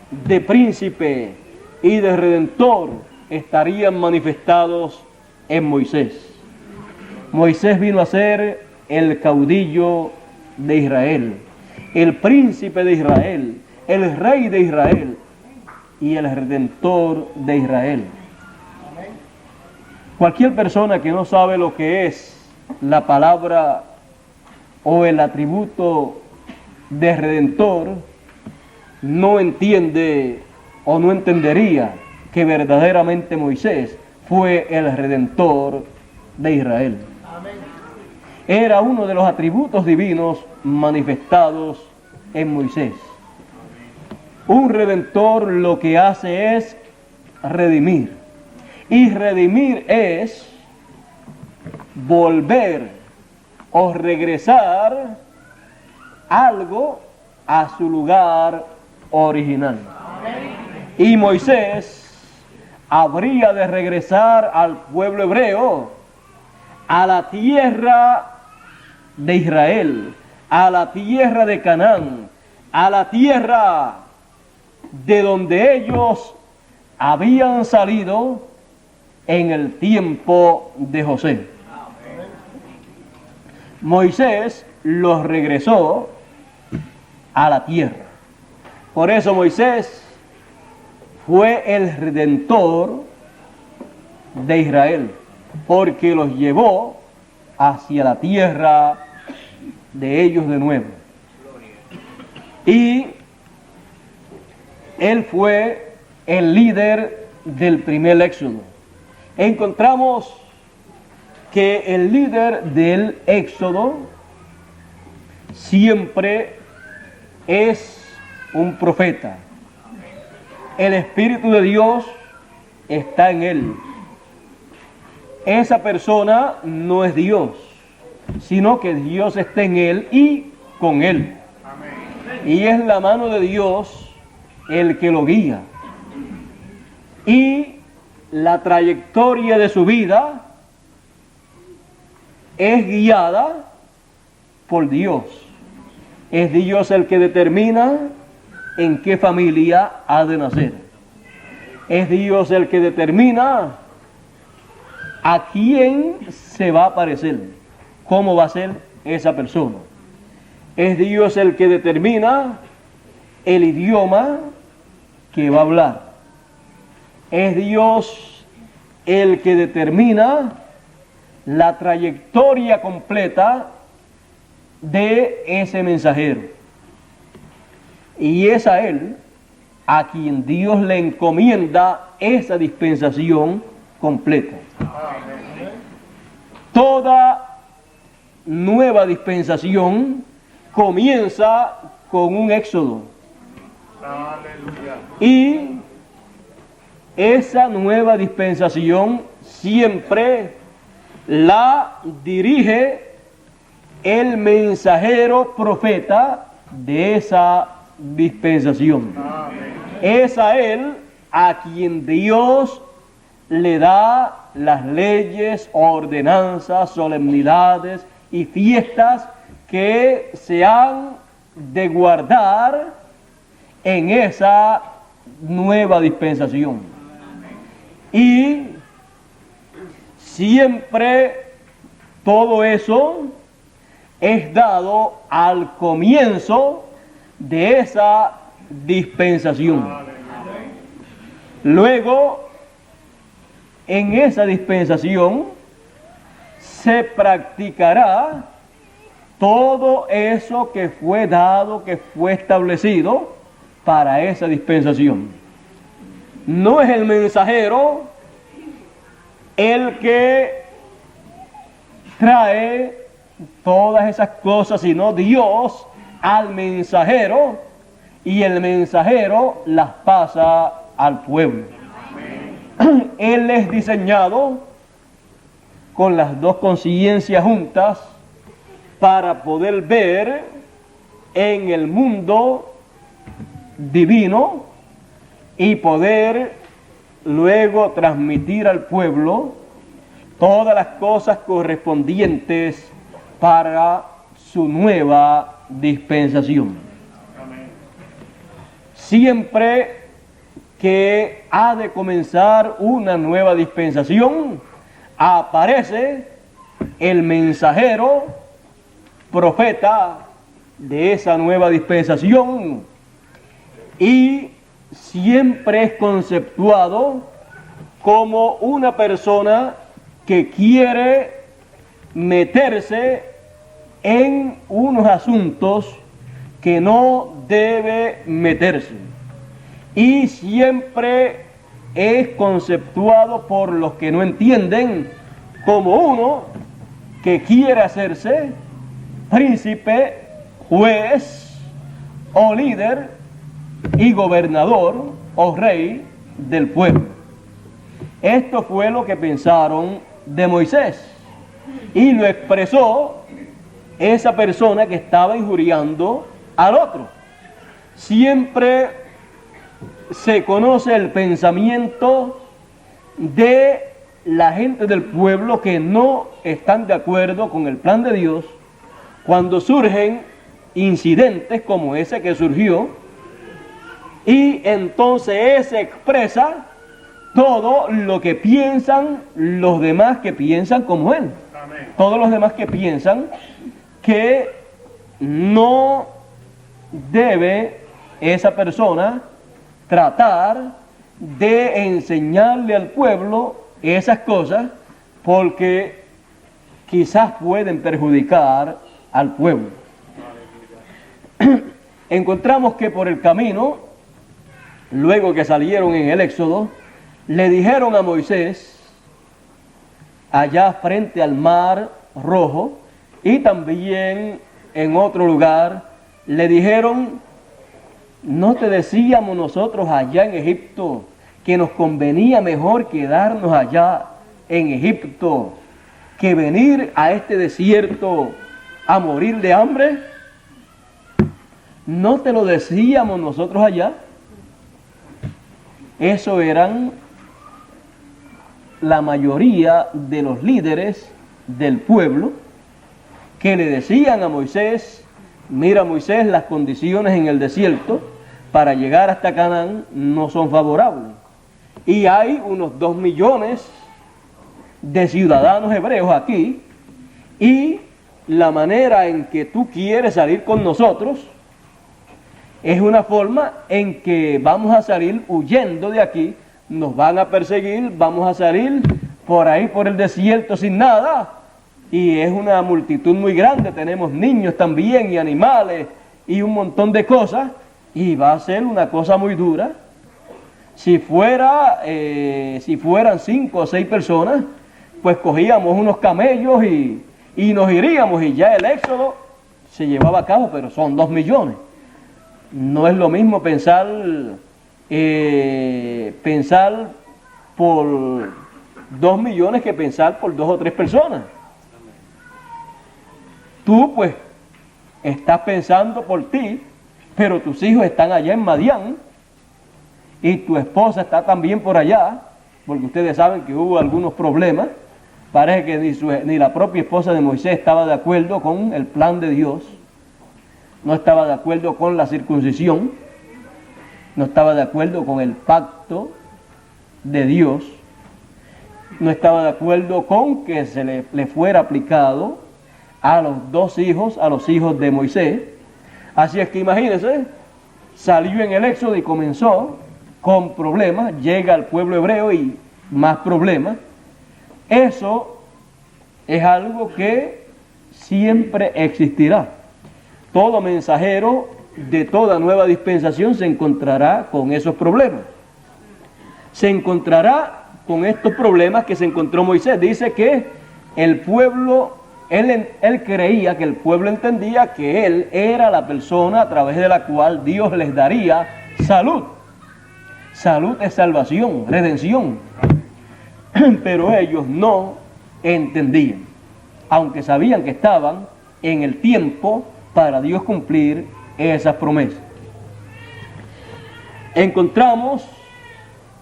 de príncipe y de redentor estarían manifestados en Moisés. Moisés vino a ser el caudillo de Israel, el príncipe de Israel, el rey de Israel y el redentor de Israel. Cualquier persona que no sabe lo que es la palabra o el atributo de redentor no entiende o no entendería que verdaderamente Moisés fue el redentor de Israel. Era uno de los atributos divinos manifestados en Moisés. Un redentor lo que hace es redimir. Y redimir es volver o regresar algo a su lugar original. Y Moisés habría de regresar al pueblo hebreo a la tierra de Israel, a la tierra de Canaán, a la tierra de donde ellos habían salido en el tiempo de José. Moisés los regresó a la tierra. Por eso Moisés fue el redentor de Israel, porque los llevó hacia la tierra de ellos de nuevo. Y él fue el líder del primer éxodo. Encontramos que el líder del éxodo siempre es un profeta. El Espíritu de Dios está en él. Esa persona no es Dios, sino que Dios está en él y con él. Amén. Y es la mano de Dios el que lo guía. Y la trayectoria de su vida es guiada por Dios. Es Dios el que determina en qué familia ha de nacer. Es Dios el que determina a quién se va a parecer, cómo va a ser esa persona. Es Dios el que determina el idioma que va a hablar. Es Dios el que determina la trayectoria completa de ese mensajero. Y es a él a quien Dios le encomienda esa dispensación completa. Toda nueva dispensación comienza con un éxodo. Y esa nueva dispensación siempre la dirige el mensajero profeta de esa dispensación. Es a él a quien Dios le da las leyes, ordenanzas, solemnidades y fiestas que se han de guardar en esa nueva dispensación. Y siempre todo eso es dado al comienzo de esa dispensación. Luego, en esa dispensación se practicará todo eso que fue dado, que fue establecido para esa dispensación. No es el mensajero el que trae todas esas cosas, sino Dios al mensajero, y el mensajero las pasa al pueblo. Él es diseñado con las dos conciencias juntas para poder ver en el mundo divino y poder luego transmitir al pueblo todas las cosas correspondientes para su nueva dispensación. Siempre que ha de comenzar una nueva dispensación, aparece el mensajero profeta de esa nueva dispensación, y siempre es conceptuado como una persona que quiere meterse en unos asuntos que no debe meterse, y siempre es conceptuado por los que no entienden como uno que quiere hacerse príncipe, juez o líder y gobernador o rey del pueblo. Esto fue lo que pensaron de Moisés, y lo expresó esa persona que estaba injuriando al otro. Siempre se conoce el pensamiento de la gente del pueblo que no están de acuerdo con el plan de Dios cuando surgen incidentes como ese que surgió, y entonces se expresa todo lo que piensan los demás que piensan como él. Amén. Todos los demás que piensan que no debe esa persona tratar de enseñarle al pueblo esas cosas porque quizás pueden perjudicar al pueblo. Encontramos que por el camino, luego que salieron en el Éxodo, le dijeron a Moisés, allá frente al Mar Rojo, y también en otro lugar, le dijeron: ¿no te decíamos nosotros allá en Egipto que nos convenía mejor quedarnos allá en Egipto que venir a este desierto a morir de hambre? ¿No te lo decíamos nosotros allá? Eso eran la mayoría de los líderes del pueblo que le decían a Moisés: mira, Moisés, las condiciones en el desierto para llegar hasta Canaán no son favorables. Y hay unos 2 millones de ciudadanos hebreos aquí, y la manera en que tú quieres salir con nosotros es una forma en que vamos a salir huyendo de aquí, nos van a perseguir, vamos a salir por ahí por el desierto sin nada, y es una multitud muy grande, tenemos niños también y animales y un montón de cosas, y va a ser una cosa muy dura. Si fueran 5 o 6 personas, pues cogíamos unos camellos y nos iríamos, y ya el éxodo se llevaba a cabo, pero son 2 millones. No es lo mismo pensar por 2 millones que pensar por 2 o 3 personas. Tú pues estás pensando por ti, pero tus hijos están allá en Madián y tu esposa está también por allá, porque ustedes saben que hubo algunos problemas. Parece que ni la propia esposa de Moisés estaba de acuerdo con el plan de Dios, no estaba de acuerdo con la circuncisión, no estaba de acuerdo con el pacto de Dios, no estaba de acuerdo con que se le fuera aplicado a los 2 hijos, a los hijos de Moisés. Así es que imagínense, salió en el éxodo y comenzó con problemas, llega al pueblo hebreo y más problemas. Eso es algo que siempre existirá. Todo mensajero de toda nueva dispensación se encontrará con esos problemas. Se encontrará con estos problemas que se encontró Moisés. Dice que el pueblo, él creía que el pueblo entendía que él era la persona a través de la cual Dios les daría salud. Salud es salvación, redención. Pero ellos no entendían, aunque sabían que estaban en el tiempo para Dios cumplir esas promesas. Encontramos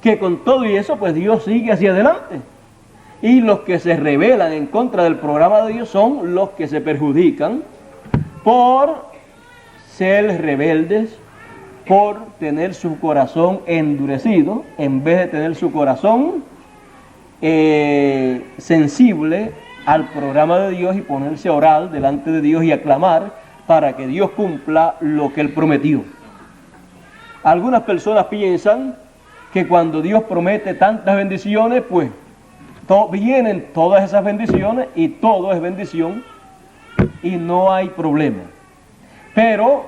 que con todo y eso, pues Dios sigue hacia adelante. Y los que se rebelan en contra del programa de Dios son los que se perjudican por ser rebeldes, por tener su corazón endurecido, en vez de tener su corazón sensible al programa de Dios y ponerse a orar delante de Dios y a clamar para que Dios cumpla lo que Él prometió. Algunas personas piensan que cuando Dios promete tantas bendiciones, pues vienen todas esas bendiciones y todo es bendición y no hay problema. Pero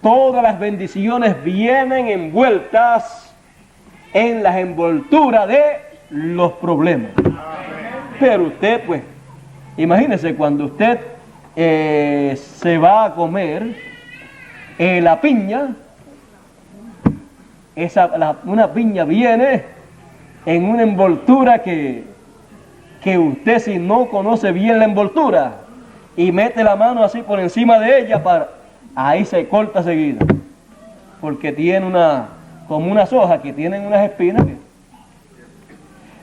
todas las bendiciones vienen envueltas en las envolturas de los problemas. Pero usted, pues, imagínese cuando usted se va a comer la piña, una piña viene en una envoltura que usted, si no conoce bien la envoltura y mete la mano así por encima de ella, ahí se corta seguida, porque tiene como unas hojas que tienen unas espinas.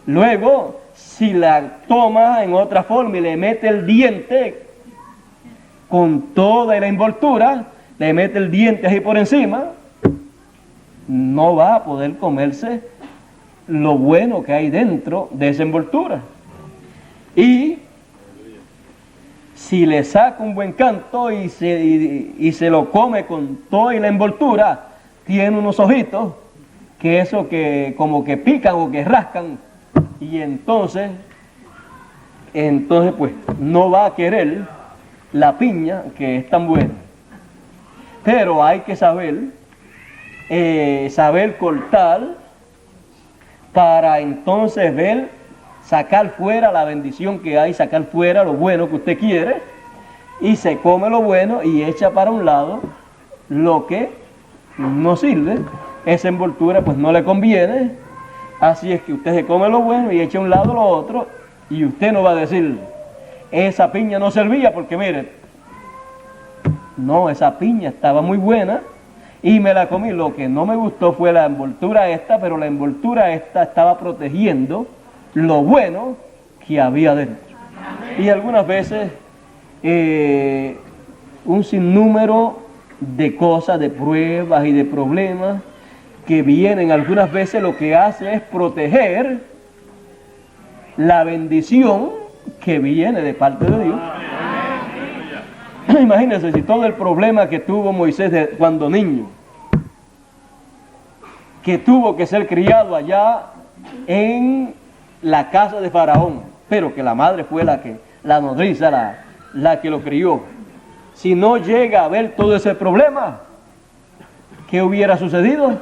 Luego, si la toma en otra forma y le mete el diente con toda la envoltura, le mete el diente ahí por encima, no va a poder comerse lo bueno que hay dentro de esa envoltura. Y si le saca un buen canto y se lo come con toda la envoltura, tiene unos ojitos que eso que como que pican o que rascan, y entonces pues no va a querer la piña que es tan buena. Pero hay que saber cortar para entonces sacar fuera la bendición que hay, sacar fuera lo bueno que usted quiere, y se come lo bueno y echa para un lado lo que no sirve. Esa envoltura pues no le conviene, así es que usted se come lo bueno y echa a un lado lo otro, y usted no va a decir, esa piña no servía porque mire, no, esa piña estaba muy buena y me la comí. Lo que no me gustó fue la envoltura esta, pero la envoltura esta estaba protegiendo lo bueno que había dentro. Y algunas veces un sinnúmero de cosas, de pruebas y de problemas que vienen, algunas veces lo que hace es proteger la bendición que viene de parte de Dios. Imagínense si todo el problema que tuvo Moisés cuando niño, que tuvo que ser criado allá en la casa de Faraón, pero que la madre fue la nodriza, la que lo crió. Si no llega a ver todo ese problema, ¿qué hubiera sucedido?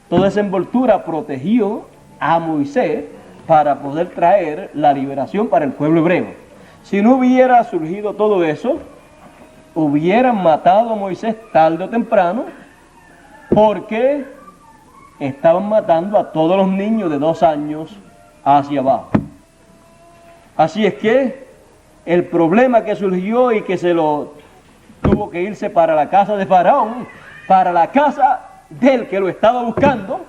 Toda esa envoltura protegió a Moisés para poder traer la liberación para el pueblo hebreo. Si no hubiera surgido todo eso, hubieran matado a Moisés tarde o temprano, porque estaban matando a todos los niños de 2 años hacia abajo. Así es que el problema que surgió y que tuvo que irse para la casa de Faraón, para la casa del que lo estaba buscando,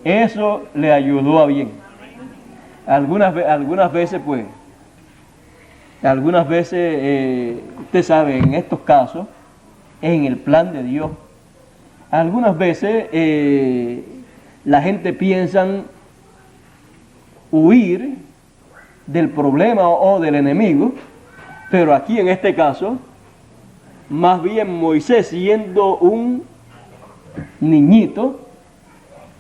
eso le ayudó a bien. Algunas veces, usted sabe, en estos casos, en el plan de Dios, algunas veces la gente piensa huir del problema o del enemigo, pero aquí en este caso, más bien Moisés, siendo un niñito,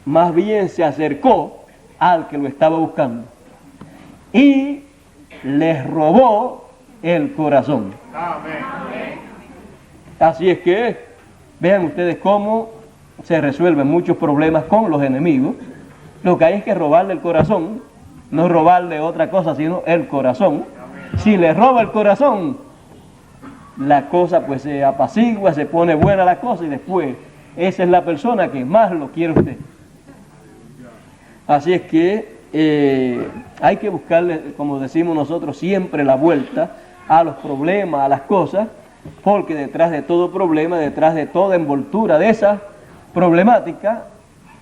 más bien se acercó al que lo estaba buscando y les robó el corazón. Amén. Así es que vean ustedes cómo se resuelven muchos problemas con los enemigos. Lo que hay es que robarle el corazón, no robarle otra cosa, sino el corazón. Si le roba el corazón, la cosa pues se apacigua, se pone buena la cosa, y después esa es la persona que más lo quiere usted. Así es que hay que buscarle, como decimos nosotros, siempre la vuelta a los problemas, a las cosas, porque detrás de todo problema, detrás de toda envoltura de esa problemática,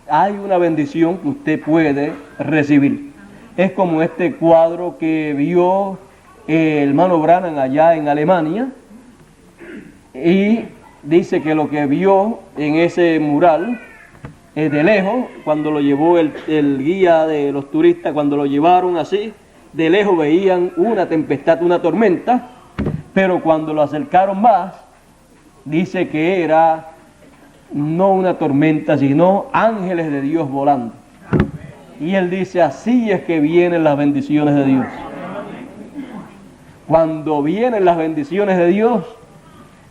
hay una bendición que usted puede recibir. Es como este cuadro que vio el hermano Branham allá en Alemania, y dice que lo que vio en ese mural, de lejos, cuando lo llevó el guía de los turistas, cuando lo llevaron así, de lejos veían una tempestad, una tormenta, pero cuando lo acercaron más, dice que era no una tormenta, sino ángeles de Dios volando. Y él dice, así es que vienen las bendiciones de Dios. Cuando vienen las bendiciones de Dios,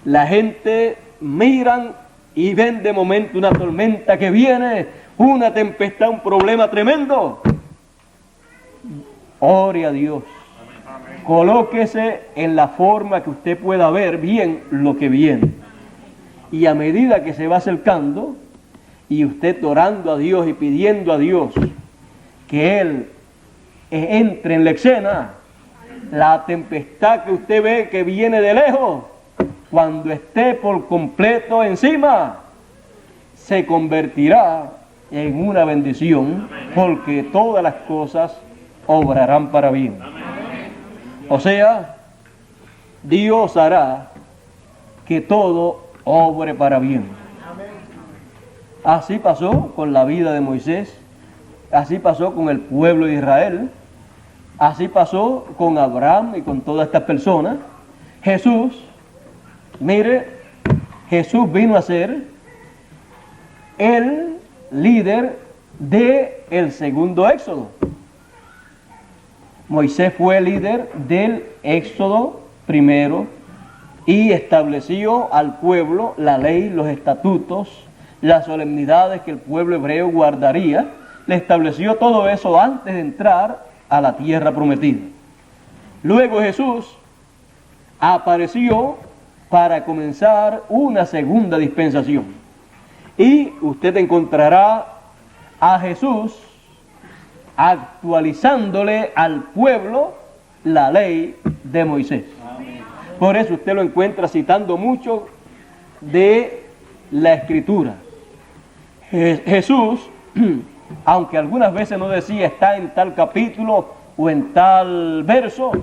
la gente miran y ven de momento una tormenta que viene, una tempestad, un problema tremendo. Ore a Dios. Colóquese en la forma que usted pueda ver bien lo que viene. Y a medida que se va acercando, y usted orando a Dios y pidiendo a Dios que Él entre en la escena, la tempestad que usted ve que viene de lejos, cuando esté por completo encima, se convertirá en una bendición, porque todas las cosas obrarán para bien. O sea, Dios hará que todo obre para bien. Así pasó con la vida de Moisés, así pasó con el pueblo de Israel, así pasó con Abraham y con todas estas personas. Jesús, mire, Jesús vino a ser el líder del segundo éxodo. Moisés fue líder del éxodo primero y estableció al pueblo la ley, los estatutos, las solemnidades que el pueblo hebreo guardaría. Le estableció todo eso antes de entrar a la tierra prometida. Luego Jesús apareció para comenzar una segunda dispensación. Y usted encontrará a Jesús actualizándole al pueblo la ley de Moisés. Por eso usted lo encuentra citando mucho de la Escritura. Jesús, aunque algunas veces no decía está en tal capítulo o en tal verso,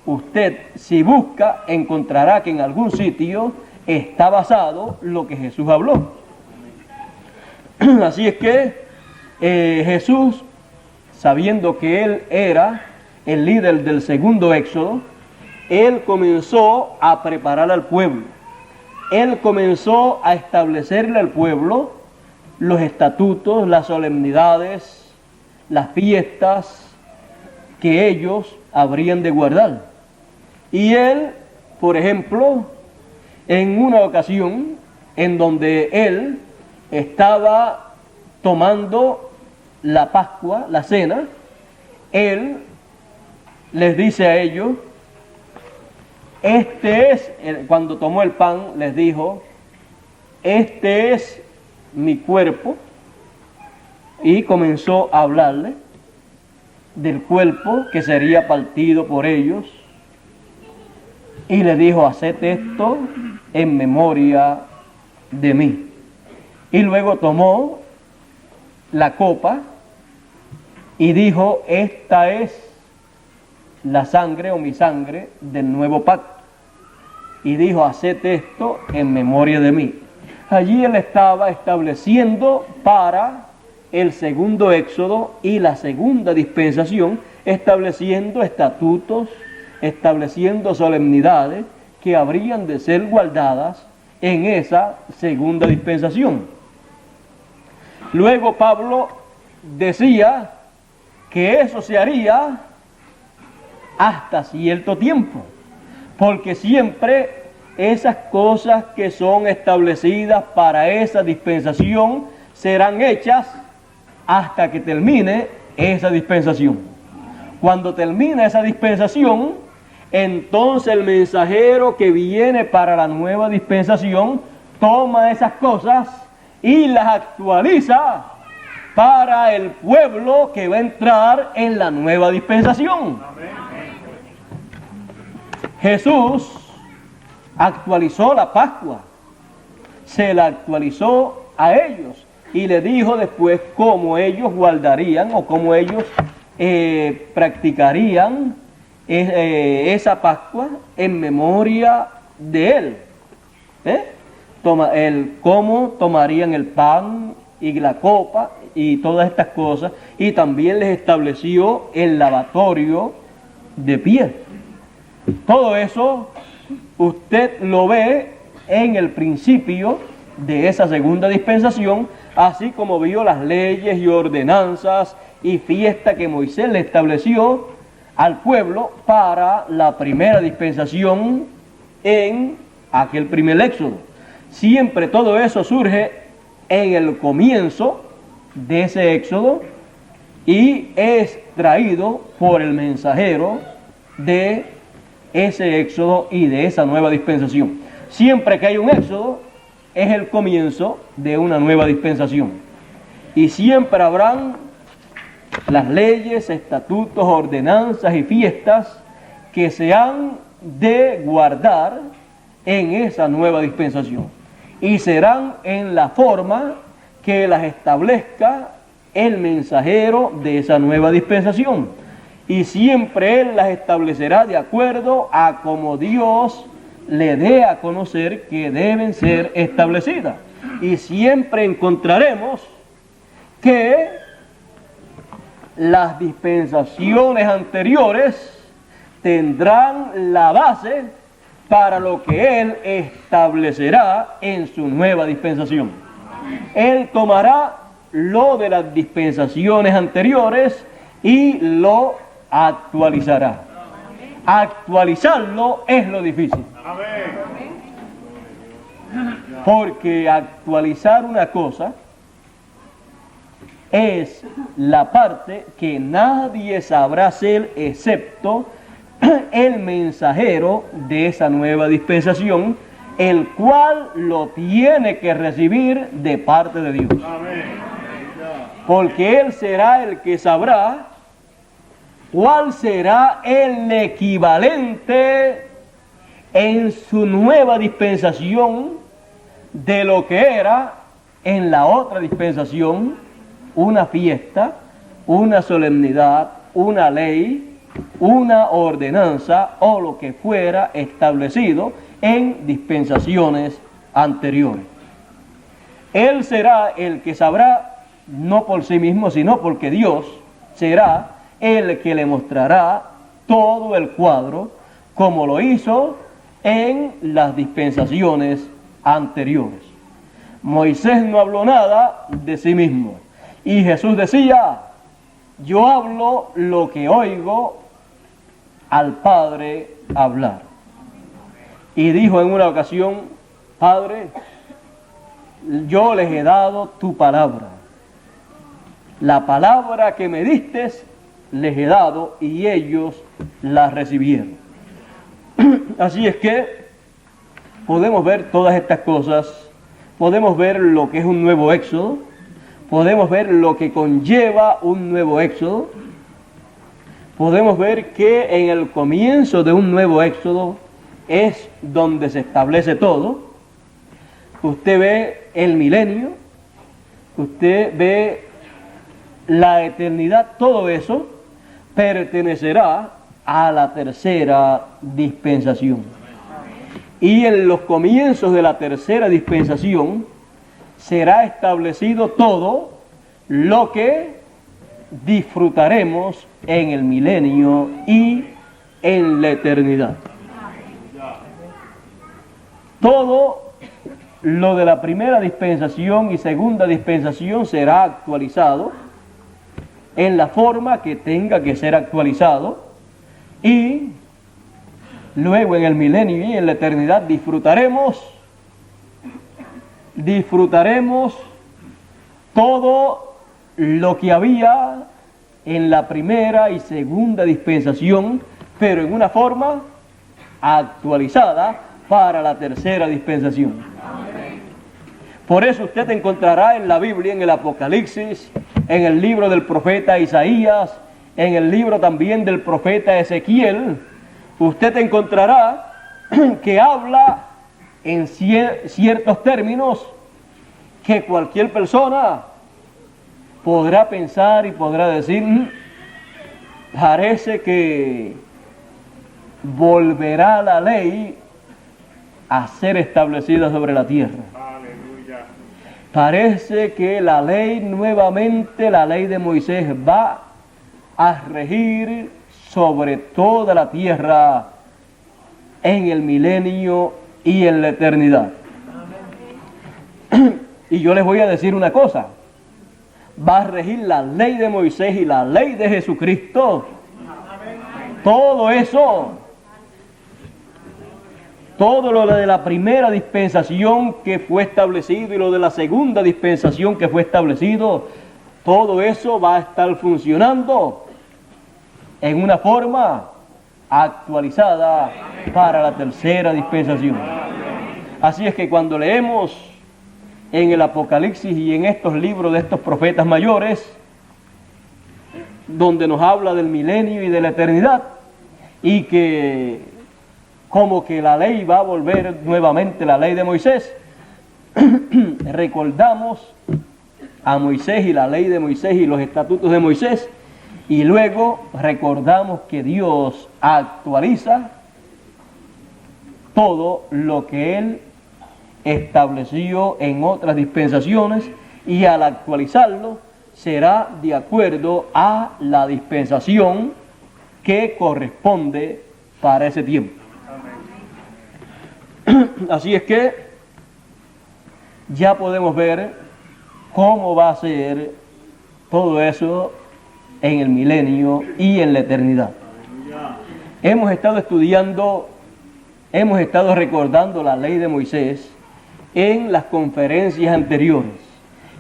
usted si busca encontrará que en algún sitio está basado lo que Jesús habló. Así es que Jesús, sabiendo que Él era el líder del segundo éxodo, él comenzó a preparar al pueblo. Él comenzó a establecerle al pueblo los estatutos, las solemnidades, las fiestas que ellos habrían de guardar. Y él, por ejemplo, en una ocasión en donde él estaba tomando la Pascua, la cena, él les dice a ellos, cuando tomó el pan, les dijo, este es mi cuerpo, y comenzó a hablarle del cuerpo que sería partido por ellos, y le dijo, haced esto en memoria de mí. Y luego tomó la copa y dijo, esta es la sangre o mi sangre del nuevo pacto. Y dijo, haced esto en memoria de mí. Allí él estaba estableciendo para el segundo éxodo y la segunda dispensación, estableciendo estatutos, estableciendo solemnidades que habrían de ser guardadas en esa segunda dispensación. Luego Pablo decía que eso se haría hasta cierto tiempo, porque siempre esas cosas que son establecidas para esa dispensación serán hechas hasta que termine esa dispensación. Cuando termina esa dispensación, entonces el mensajero que viene para la nueva dispensación toma esas cosas y las actualiza para el pueblo que va a entrar en la nueva dispensación. Jesús actualizó la Pascua, se la actualizó a ellos y le dijo después cómo ellos guardarían o cómo ellos practicarían esa Pascua en memoria de él. Cómo tomarían el pan y la copa y todas estas cosas, y también les estableció el lavatorio de pies. Todo eso usted lo ve en el principio de esa segunda dispensación, así como vio las leyes y ordenanzas y fiestas que Moisés le estableció al pueblo para la primera dispensación en aquel primer éxodo. Siempre todo eso surge en el comienzo de ese éxodo y es traído por el mensajero de ese éxodo y de esa nueva dispensación. Siempre que hay un éxodo es el comienzo de una nueva dispensación. Y siempre habrán las leyes, estatutos, ordenanzas y fiestas que se han de guardar en esa nueva dispensación. Y serán en la forma que las establezca el mensajero de esa nueva dispensación. Y siempre él las establecerá de acuerdo a como Dios le dé a conocer que deben ser establecidas. Y siempre encontraremos que las dispensaciones anteriores tendrán la base para lo que él establecerá en su nueva dispensación. Él tomará lo de las dispensaciones anteriores y lo actualizará. Actualizarlo es lo difícil. Porque actualizar una cosa es la parte que nadie sabrá hacer excepto el mensajero de esa nueva dispensación, el cual lo tiene que recibir de parte de Dios. Porque él será el que sabrá cuál será el equivalente en su nueva dispensación de lo que era en la otra dispensación, una fiesta, una solemnidad, una ley, una ordenanza o lo que fuera establecido en dispensaciones anteriores. Él será el que sabrá, no por sí mismo, sino porque Dios será el que le mostrará todo el cuadro, como lo hizo en las dispensaciones anteriores. Moisés no habló nada de sí mismo, y Jesús decía: yo hablo lo que oigo al Padre hablar. Y dijo en una ocasión: Padre, yo les he dado tu palabra. La palabra que me diste les he dado, y ellos la recibieron. Así es que podemos ver todas estas cosas, podemos ver lo que es un nuevo éxodo, podemos ver lo que conlleva un nuevo éxodo, podemos ver que en el comienzo de un nuevo éxodo es donde se establece todo. Usted ve el milenio, usted ve la eternidad, todo eso pertenecerá a la tercera dispensación. Y en los comienzos de la tercera dispensación será establecido todo lo que disfrutaremos en el milenio y en la eternidad. Todo lo de la primera dispensación y segunda dispensación será actualizado en la forma que tenga que ser actualizado, y luego en el milenio y en la eternidad disfrutaremos todo lo que había en la primera y segunda dispensación, pero en una forma actualizada para la tercera dispensación. Por eso usted encontrará en la Biblia, en el Apocalipsis, en el libro del profeta Isaías, en el libro también del profeta Ezequiel, usted encontrará que habla en ciertos términos que cualquier persona podrá pensar y podrá decir: parece que volverá la ley a ser establecida sobre la tierra. Parece que la ley nuevamente, la ley de Moisés, va a regir sobre toda la tierra en el milenio y en la eternidad. Y yo les voy a decir una cosa: va a regir la ley de Moisés y la ley de Jesucristo. Todo eso, todo lo de la primera dispensación que fue establecido y lo de la segunda dispensación que fue establecido, todo eso va a estar funcionando en una forma actualizada para la tercera dispensación. Así es que cuando leemos en el Apocalipsis y en estos libros de estos profetas mayores, donde nos habla del milenio y de la eternidad, y que como que la ley va a volver nuevamente, la ley de Moisés, recordamos a Moisés y la ley de Moisés y los estatutos de Moisés, y luego recordamos que Dios actualiza todo lo que Él estableció en otras dispensaciones, y al actualizarlo será de acuerdo a la dispensación que corresponde para ese tiempo. Así es que ya podemos ver cómo va a ser todo eso en el milenio y en la eternidad. Hemos estado estudiando, hemos estado recordando la ley de Moisés en las conferencias anteriores.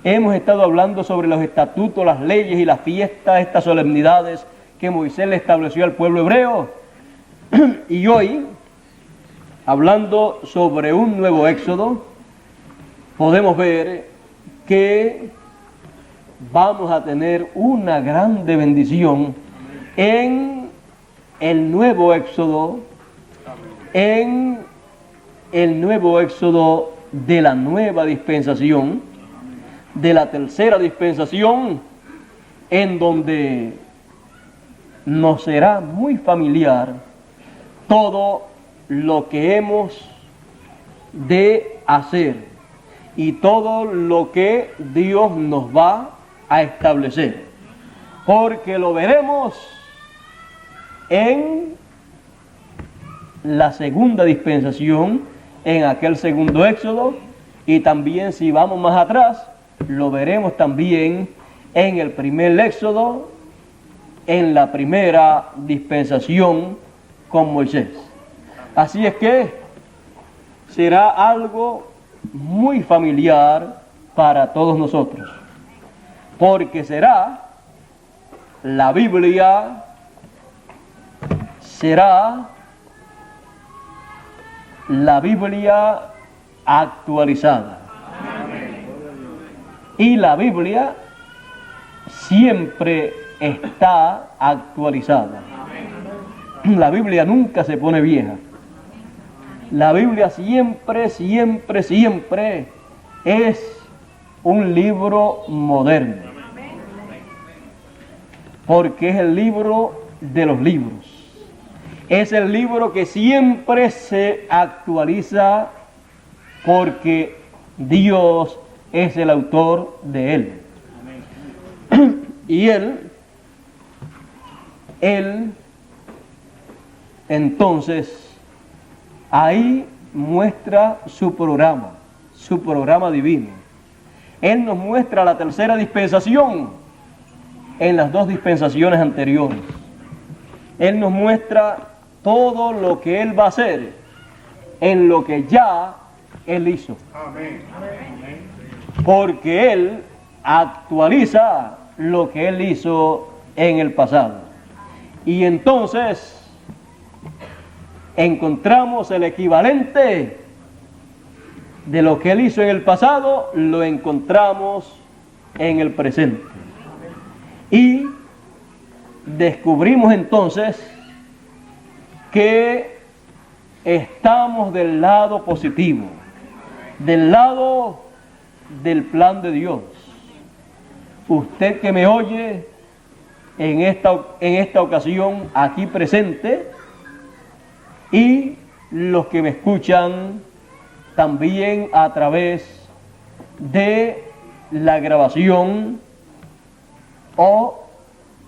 Hemos estado hablando sobre los estatutos, las leyes y las fiestas, estas solemnidades que Moisés le estableció al pueblo hebreo. Y hoy, hablando sobre un nuevo éxodo, podemos ver que vamos a tener una grande bendición en el nuevo éxodo, en el nuevo éxodo de la nueva dispensación, de la tercera dispensación, en donde nos será muy familiar todo lo que hemos de hacer y todo lo que Dios nos va a establecer, porque lo veremos en la segunda dispensación, en aquel segundo éxodo, y también si vamos más atrás, lo veremos también en el primer éxodo, en la primera dispensación con Moisés. Así es que será algo muy familiar para todos nosotros, porque será la Biblia, será la Biblia actualizada. Y la Biblia siempre está actualizada. La Biblia nunca se pone vieja. La Biblia siempre, siempre, siempre es un libro moderno. Porque es el libro de los libros. Es el libro que siempre se actualiza porque Dios es el autor de él. Y él, entonces, ahí muestra su programa divino. Él nos muestra la tercera dispensación en las dos dispensaciones anteriores. Él nos muestra todo lo que Él va a hacer en lo que ya Él hizo. Porque Él actualiza lo que Él hizo en el pasado. Y entonces encontramos el equivalente de lo que Él hizo en el pasado, lo encontramos en el presente. Y descubrimos entonces que estamos del lado positivo, del lado del plan de Dios. Usted que me oye en esta ocasión aquí presente, y los que me escuchan también a través de la grabación o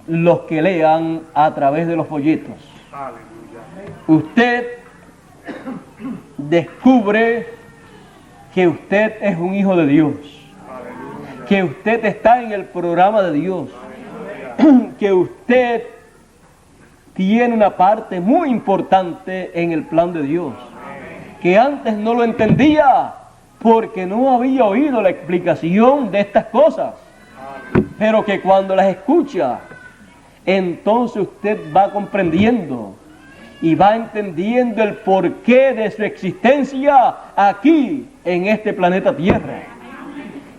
los que lean a través de los folletos. Usted descubre que usted es un hijo de Dios, que usted está en el programa de Dios, que usted tiene una parte muy importante en el plan de Dios, que antes no lo entendía porque no había oído la explicación de estas cosas, pero que cuando las escucha, entonces usted va comprendiendo y va entendiendo el porqué de su existencia aquí en este planeta Tierra,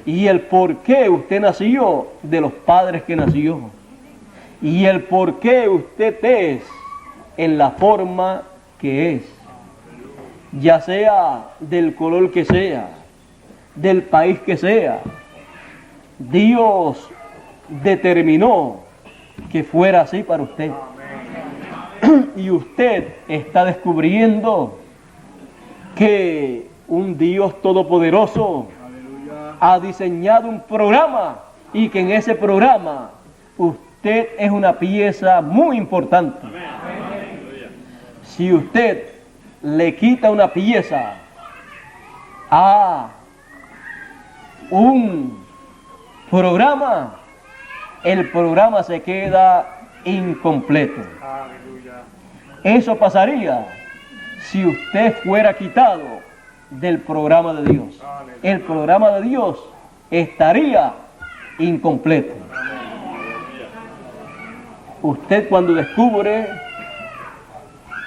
y el porqué usted nació de los padres que nació, y el porqué usted es en la forma que es, ya sea del color que sea, del país que sea. Dios determinó que fuera así para usted. Y usted está descubriendo que un Dios todopoderoso ha diseñado un programa, y que en ese programa usted es una pieza muy importante. Si usted le quita una pieza a un programa, el programa se queda incompleto. Eso pasaría si usted fuera quitado del programa de Dios. El programa de Dios estaría incompleto. Usted, cuando descubre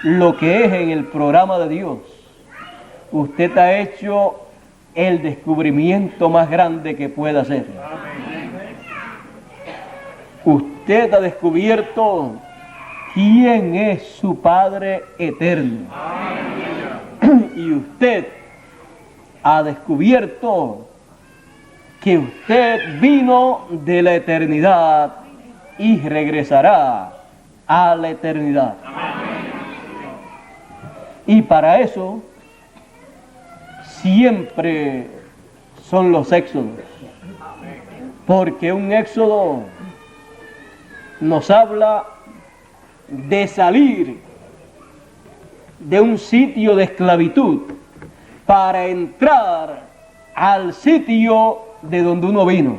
lo que es en el programa de Dios, usted ha hecho el descubrimiento más grande que pueda hacer. Usted ha descubierto quién es su Padre eterno. Y usted ha descubierto que usted vino de la eternidad y regresará a la eternidad. Y para eso siempre son los éxodos, porque un éxodo nos habla de salir de un sitio de esclavitud para entrar al sitio de donde uno vino,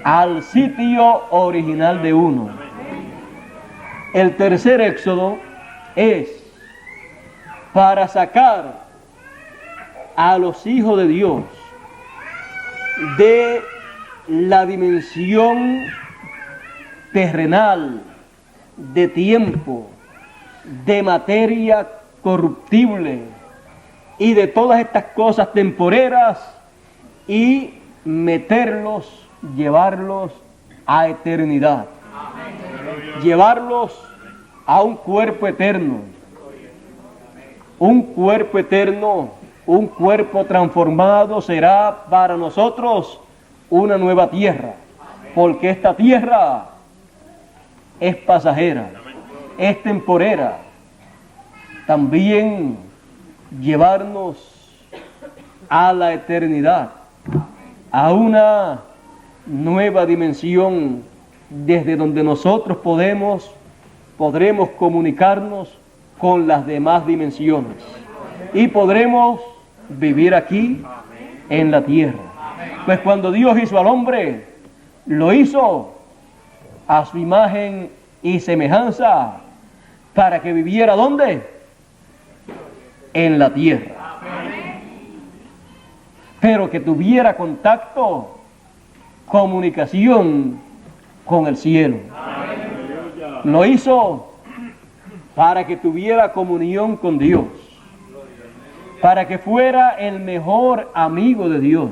al sitio original de uno. El tercer éxodo es para sacar a los hijos de Dios de la dimensión terrenal, de tiempo, de materia corruptible y de todas estas cosas temporeras y meterlos, llevarlos a eternidad, llevarlos a un cuerpo eterno, un cuerpo eterno, un cuerpo transformado será para nosotros una nueva tierra, porque esta tierra es pasajera, es temporera. También llevarnos a la eternidad, a una nueva dimensión desde donde nosotros podremos comunicarnos con las demás dimensiones y podremos vivir aquí en la tierra. Pues cuando Dios hizo al hombre, lo hizo a su imagen y semejanza para que viviera ¿dónde? En la tierra. Pero que tuviera contacto, comunicación con el cielo. Lo hizo para que tuviera comunión con Dios, para que fuera el mejor amigo de Dios.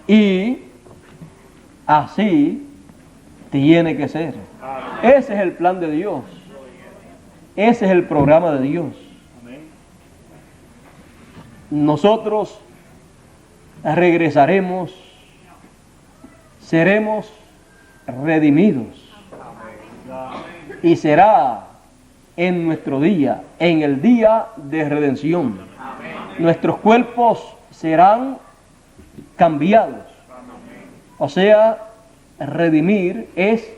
Y así tiene que ser. Ese es el plan de Dios. Ese es el programa de Dios. Nosotros regresaremos, seremos redimidos. Y será en nuestro día, en el día de redención. Nuestros cuerpos serán cambiados. O sea, redimir es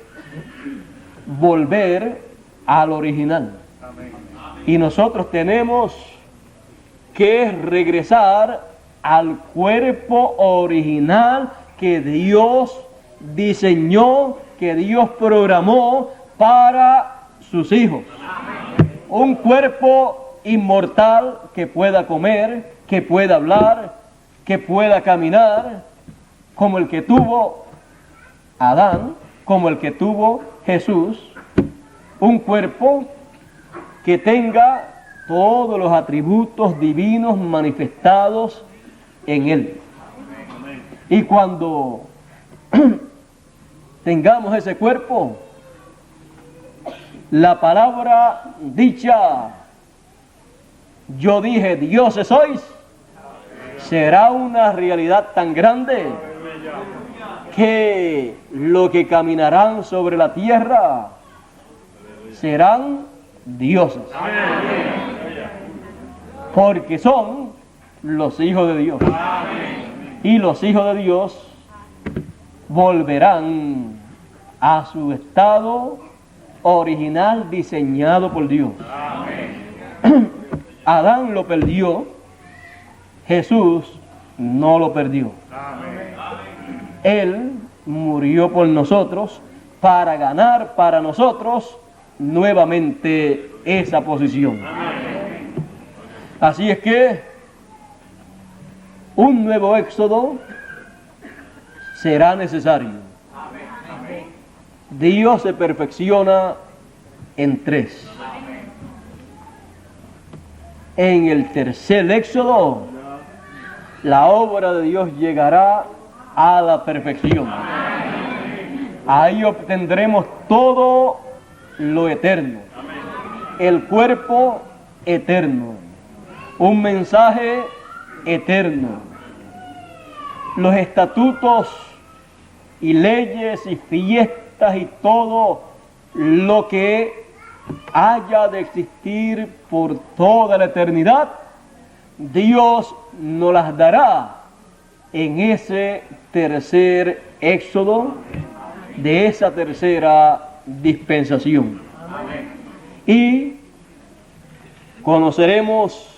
volver al original. Y nosotros tenemos que regresar al cuerpo original que Dios diseñó, que Dios programó para sus hijos. Un cuerpo inmortal que pueda comer, que pueda hablar, que pueda caminar, como el que tuvo Adán, como el que tuvo Jesús. Un cuerpo que tenga todos los atributos divinos manifestados en él. Y cuando tengamos ese cuerpo, la palabra dicha, yo dije, dioses sois, será una realidad tan grande que lo que caminarán sobre la tierra serán dioses, porque son los hijos de Dios. Y los hijos de Dios volverán a su estado original diseñado por Dios. Adán lo perdió, Jesús no lo perdió. Él murió por nosotros para ganar para nosotros nuevamente esa posición. Así es que un nuevo éxodo será necesario. Dios se perfecciona en tres. En el tercer éxodo, la obra de Dios llegará a la perfección. Ahí obtendremos todo lo eterno, el cuerpo eterno, un mensaje eterno, los estatutos y leyes y fiestas y todo lo que haya de existir por toda la eternidad, Dios nos las dará en ese tercer éxodo de esa tercera dispensación. Y conoceremos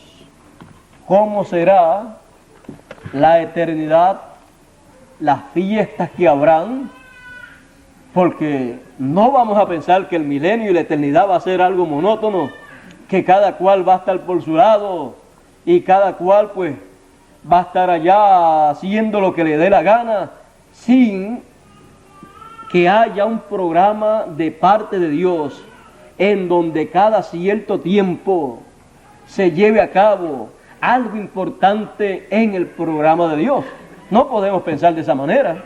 cómo será la eternidad, las fiestas que habrán, porque no vamos a pensar que el milenio y la eternidad va a ser algo monótono, que cada cual va a estar por su lado y cada cual pues va a estar allá haciendo lo que le dé la gana, sin que haya un programa de parte de Dios en donde cada cierto tiempo se lleve a cabo algo importante en el programa de Dios. No podemos pensar de esa manera.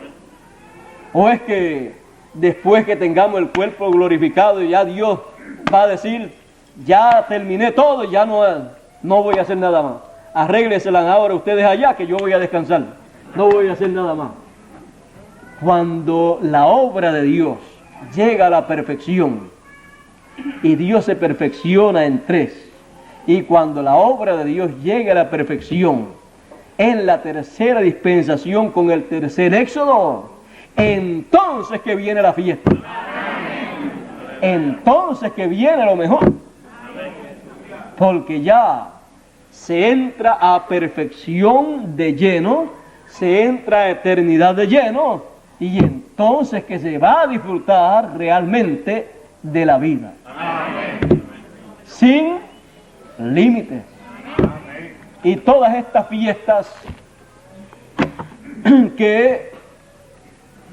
O es que después que tengamos el cuerpo glorificado ya Dios va a decir, ya terminé todo, ya no voy a hacer nada más. Arrégleselas ahora ustedes allá que yo voy a descansar. No voy a hacer nada más. Cuando la obra de Dios llega a la perfección, y Dios se perfecciona en tres, y cuando la obra de Dios llega a la perfección en la tercera dispensación con el tercer éxodo, entonces que viene la fiesta. Entonces que viene lo mejor. Porque ya se entra a perfección de lleno, se entra a eternidad de lleno, y entonces que se va a disfrutar realmente de la vida. Amén. Sin límites. Y todas estas fiestas que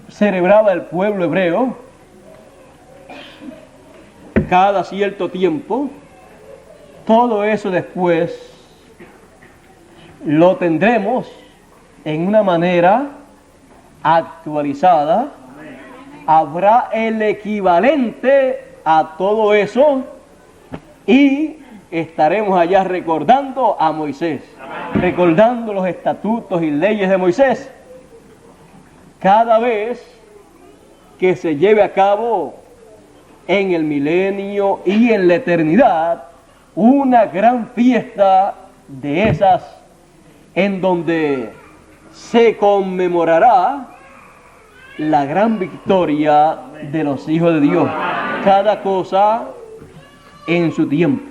celebraba el pueblo hebreo cada cierto tiempo, todo eso después lo tendremos en una manera actualizada. Habrá el equivalente a todo eso y estaremos allá recordando a Moisés, recordando los estatutos y leyes de Moisés. Cada vez que se lleve a cabo en el milenio y en la eternidad una gran fiesta de esas en donde se conmemorará la gran victoria de los hijos de Dios. Cada cosa en su tiempo.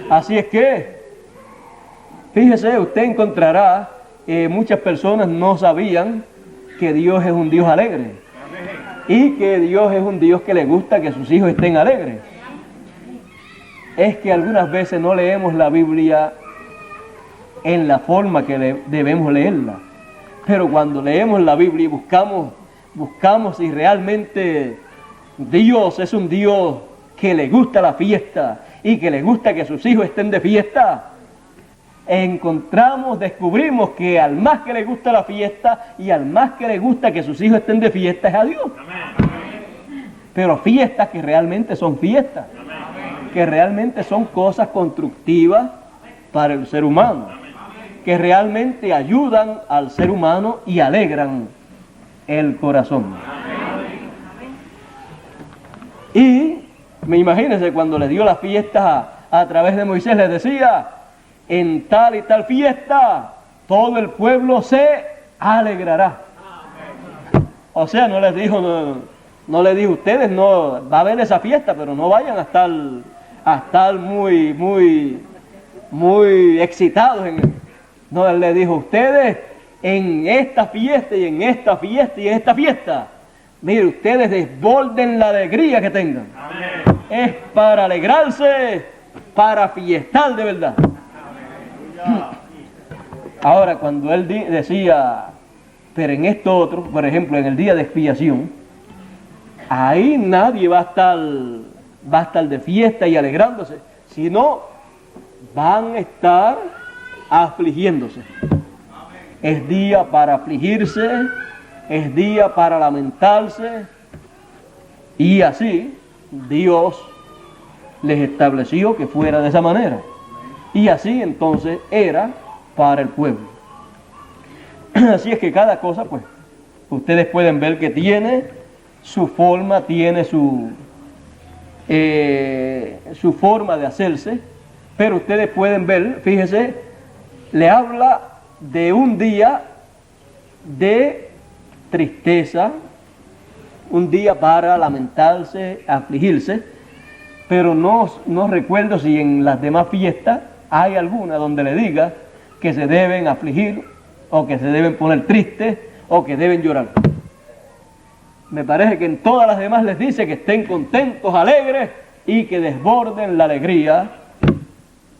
Así es que, fíjese, usted encontrará, muchas personas no sabían que Dios es un Dios alegre. Y que Dios es un Dios que le gusta que sus hijos estén alegres. Es que algunas veces no leemos la Biblia en la forma que debemos leerla. Pero cuando leemos la Biblia y buscamos si realmente Dios es un Dios que le gusta la fiesta y que le gusta que sus hijos estén de fiesta, descubrimos que al más que le gusta la fiesta y al más que le gusta que sus hijos estén de fiesta es a Dios. Pero fiestas que realmente son fiestas, que realmente son cosas constructivas para el ser humano, que realmente ayudan al ser humano y alegran el corazón. Y me imagínense cuando le dio las fiestas a través de Moisés, les decía, en tal y tal fiesta todo el pueblo se alegrará. O sea, no les dijo, no les dijo, ustedes no va a haber esa fiesta, pero no vayan a estar muy excitados. No les dijo, ustedes en esta fiesta y en esta fiesta y en esta fiesta, mire, ustedes desborden la alegría que tengan. Amén. Es para alegrarse, para fiestar de verdad. Ahora, cuando él decía, pero en esto otro, por ejemplo, en el día de expiación, ahí nadie va a estar de fiesta y alegrándose, sino van a estar afligiéndose. Es día para afligirse, es día para lamentarse, y así Dios les estableció que fuera de esa manera. Y así entonces era para el pueblo. Así es que cada cosa, pues, ustedes pueden ver que tiene su forma, tiene su forma de hacerse, pero ustedes pueden ver, fíjese, le habla de un día de tristeza, un día para lamentarse, afligirse, pero no recuerdo si en las demás fiestas hay alguna donde le diga que se deben afligir o que se deben poner tristes o que deben llorar. Me parece que en todas las demás les dice que estén contentos, alegres y que desborden la alegría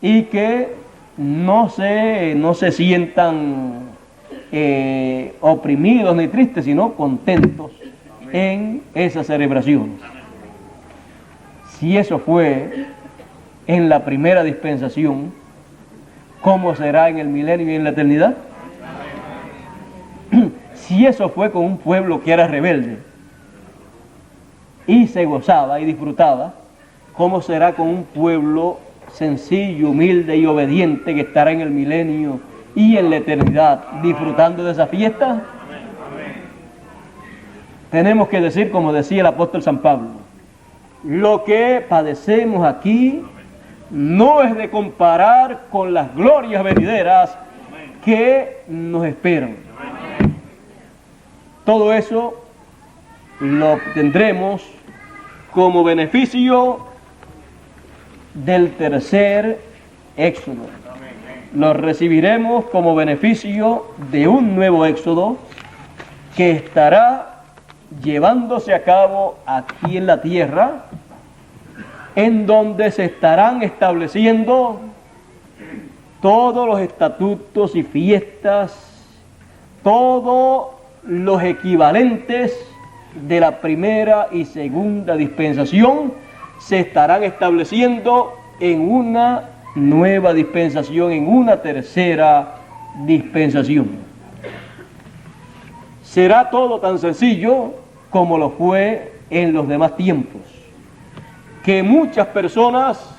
y que no se sientan oprimidos ni tristes, sino contentos en esas celebraciones. Si eso fue en la primera dispensación, ¿cómo será en el milenio y en la eternidad? Si eso fue con un pueblo que era rebelde y se gozaba y disfrutaba, ¿cómo será con un pueblo sencillo, humilde y obediente que estará en el milenio y en la eternidad disfrutando de esa fiesta? Tenemos que decir, como decía el apóstol San Pablo, lo que padecemos aquí no es de comparar con las glorias venideras que nos esperan. Todo eso lo obtendremos como beneficio del tercer éxodo. Lo recibiremos como beneficio de un nuevo éxodo que estará llevándose a cabo aquí en la tierra, en donde se estarán estableciendo todos los estatutos y fiestas, todos los equivalentes de la primera y segunda dispensación se estarán estableciendo en una nueva dispensación, en una tercera dispensación. Será todo tan sencillo como lo fue en los demás tiempos, que muchas personas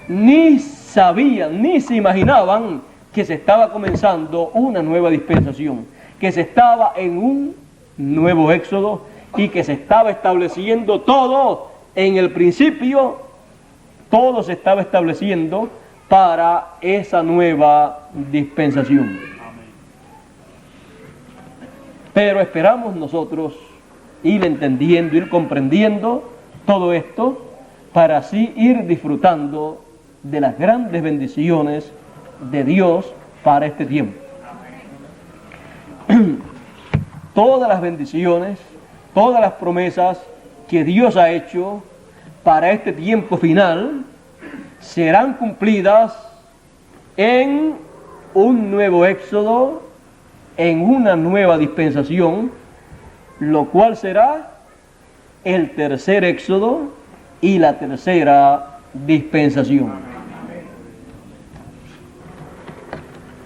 ni sabían, ni se imaginaban que se estaba comenzando una nueva dispensación, que se estaba en un nuevo éxodo y que se estaba estableciendo todo en el principio, todo se estaba estableciendo para esa nueva dispensación. Pero esperamos nosotros ir entendiendo, ir comprendiendo todo esto para así ir disfrutando de las grandes bendiciones de Dios para este tiempo. Todas las bendiciones, todas las promesas que Dios ha hecho para este tiempo final serán cumplidas en un nuevo éxodo, en una nueva dispensación, lo cual será el tercer éxodo y la tercera dispensación.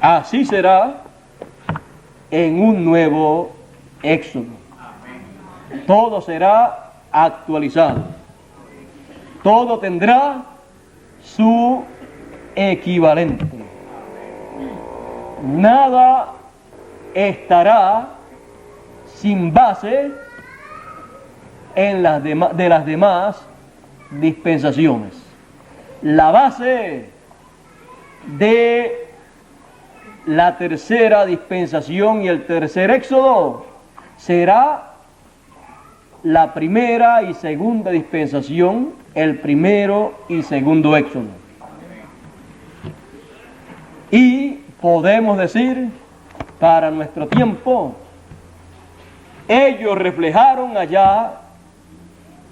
Así será en un nuevo éxodo. Todo será actualizado. Todo tendrá su equivalente. Nada estará sin base en de las demás dispensaciones. La base de la tercera dispensación y el tercer éxodo será la primera y segunda dispensación, el primero y segundo éxodo. Y podemos decir, para nuestro tiempo, ellos reflejaron allá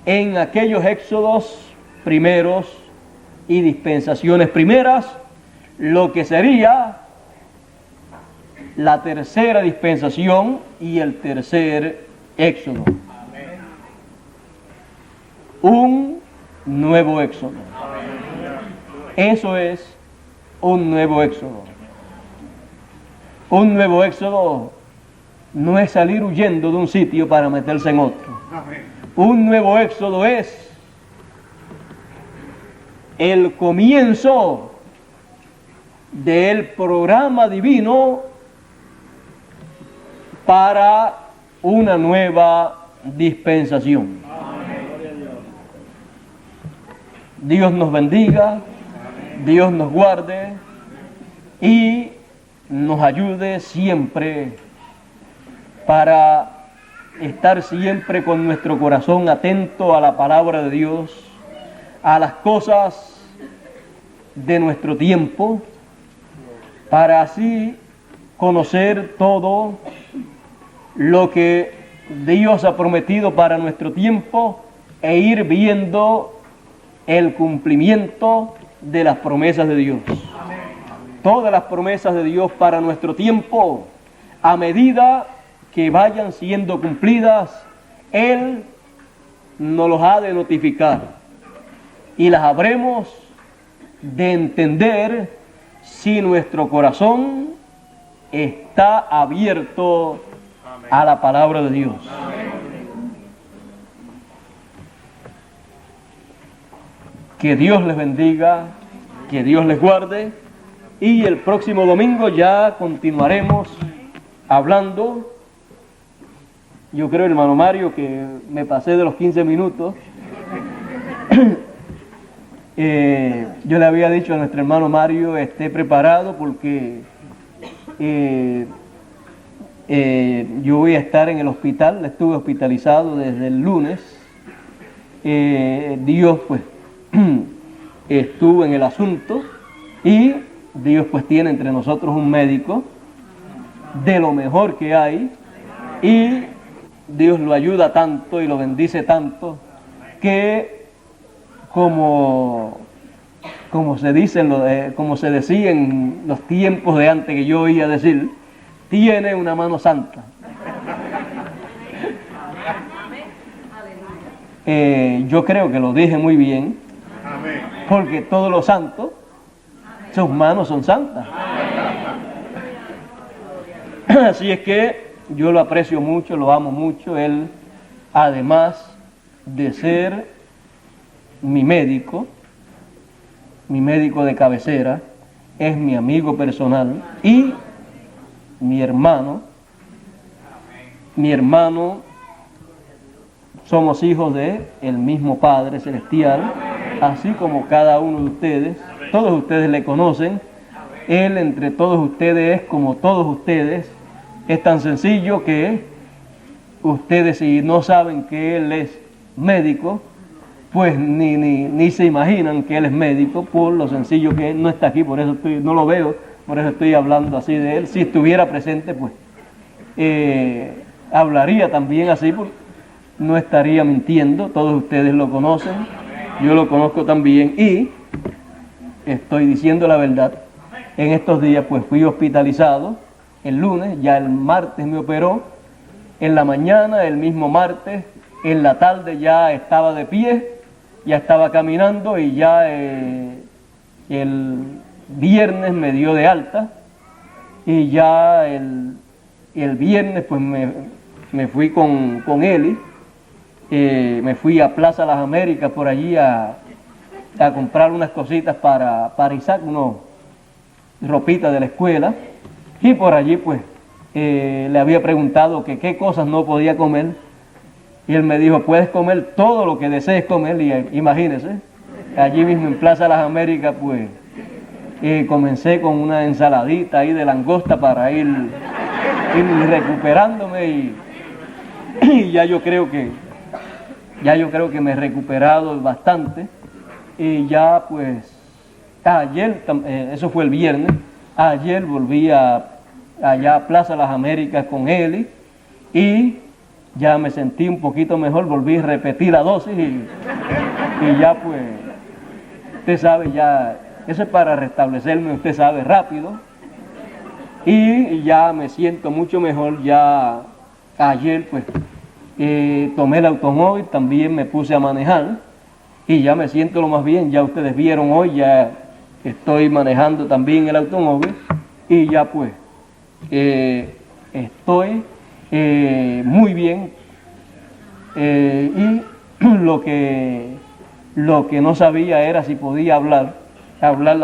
en aquellos éxodos primeros y dispensaciones primeras lo que sería la tercera dispensación y el tercer éxodo. Un nuevo éxodo. Eso es un nuevo éxodo. Un nuevo éxodo no es salir huyendo de un sitio para meterse en otro. Un nuevo éxodo es el comienzo del programa divino para una nueva dispensación. Dios nos bendiga, Dios nos guarde y nos ayude siempre para estar siempre con nuestro corazón atento a la palabra de Dios, a las cosas de nuestro tiempo, para así conocer todo lo que Dios ha prometido para nuestro tiempo e ir viendo el cumplimiento de las promesas de Dios. Todas las promesas de Dios para nuestro tiempo, a medida que vayan siendo cumplidas, Él nos los ha de notificar y las habremos de entender si nuestro corazón está abierto a la palabra de Dios. Que Dios les bendiga, que Dios les guarde, y el próximo domingo ya continuaremos hablando. Yo creo, hermano Mario, que me pasé de los 15 minutos. Yo le había dicho a nuestro hermano Mario, esté preparado porque yo voy a estar en el hospital. Estuve hospitalizado desde el lunes. Dios pues estuvo en el asunto y Dios pues tiene entre nosotros un médico de lo mejor que hay, y Dios lo ayuda tanto y lo bendice tanto que como se dice, como se decía en los tiempos de antes, que yo oía decir, tiene una mano santa. Yo creo que lo dije muy bien, porque todos los santos, sus manos son santas. Así es que yo lo aprecio mucho, lo amo mucho. Él, además de ser mi médico de cabecera, es mi amigo personal y mi hermano. Mi hermano, somos hijos de el mismo Padre Celestial, así como cada uno de ustedes. Todos ustedes le conocen. Él entre todos ustedes es como todos ustedes. Es tan sencillo que ustedes, si no saben que Él es médico, pues ni se imaginan que Él es médico, por lo sencillo que Él no está aquí. Por eso no lo veo, por eso estoy hablando así de Él. Si estuviera presente, pues hablaría también así, porque no estaría mintiendo. Todos ustedes lo conocen, yo lo conozco también, y estoy diciendo la verdad. En estos días pues fui hospitalizado el lunes, ya el martes me operó, en la mañana, el mismo martes, en la tarde ya estaba de pie, ya estaba caminando, y ya el viernes me dio de alta, y ya el viernes pues me fui con Eli, me fui a Plaza Las Américas por allí a comprar unas cositas para Isaac, unas ropitas de la escuela, y por allí pues le había preguntado que qué cosas no podía comer, y él me dijo, puedes comer todo lo que desees comer. Y imagínese, allí mismo en Plaza Las Américas pues comencé con una ensaladita ahí de langosta para ir recuperándome, y ya yo creo que me he recuperado bastante. Y ya pues ayer, eso fue el viernes, ayer volví allá a Plaza Las Américas con Eli, y ya me sentí un poquito mejor, volví a repetir la dosis, y ya pues, usted sabe, ya, eso es para restablecerme, usted sabe, rápido, y ya me siento mucho mejor. Ya ayer pues tomé el automóvil, también me puse a manejar, y ya me siento lo más bien. Ya ustedes vieron hoy, ya estoy manejando también el automóvil, y ya pues estoy muy bien, y lo que no sabía era si podía hablar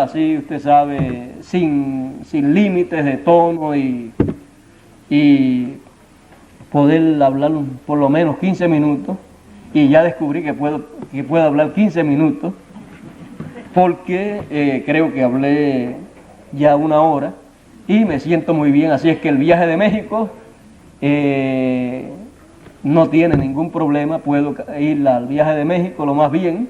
así, usted sabe, sin límites de tono, y poder hablar por lo menos 15 minutos, y ya descubrí que puedo hablar 15 minutos, porque creo que hablé ya 1 hora, y me siento muy bien. Así es que el viaje de México no tiene ningún problema, puedo ir al viaje de México lo más bien.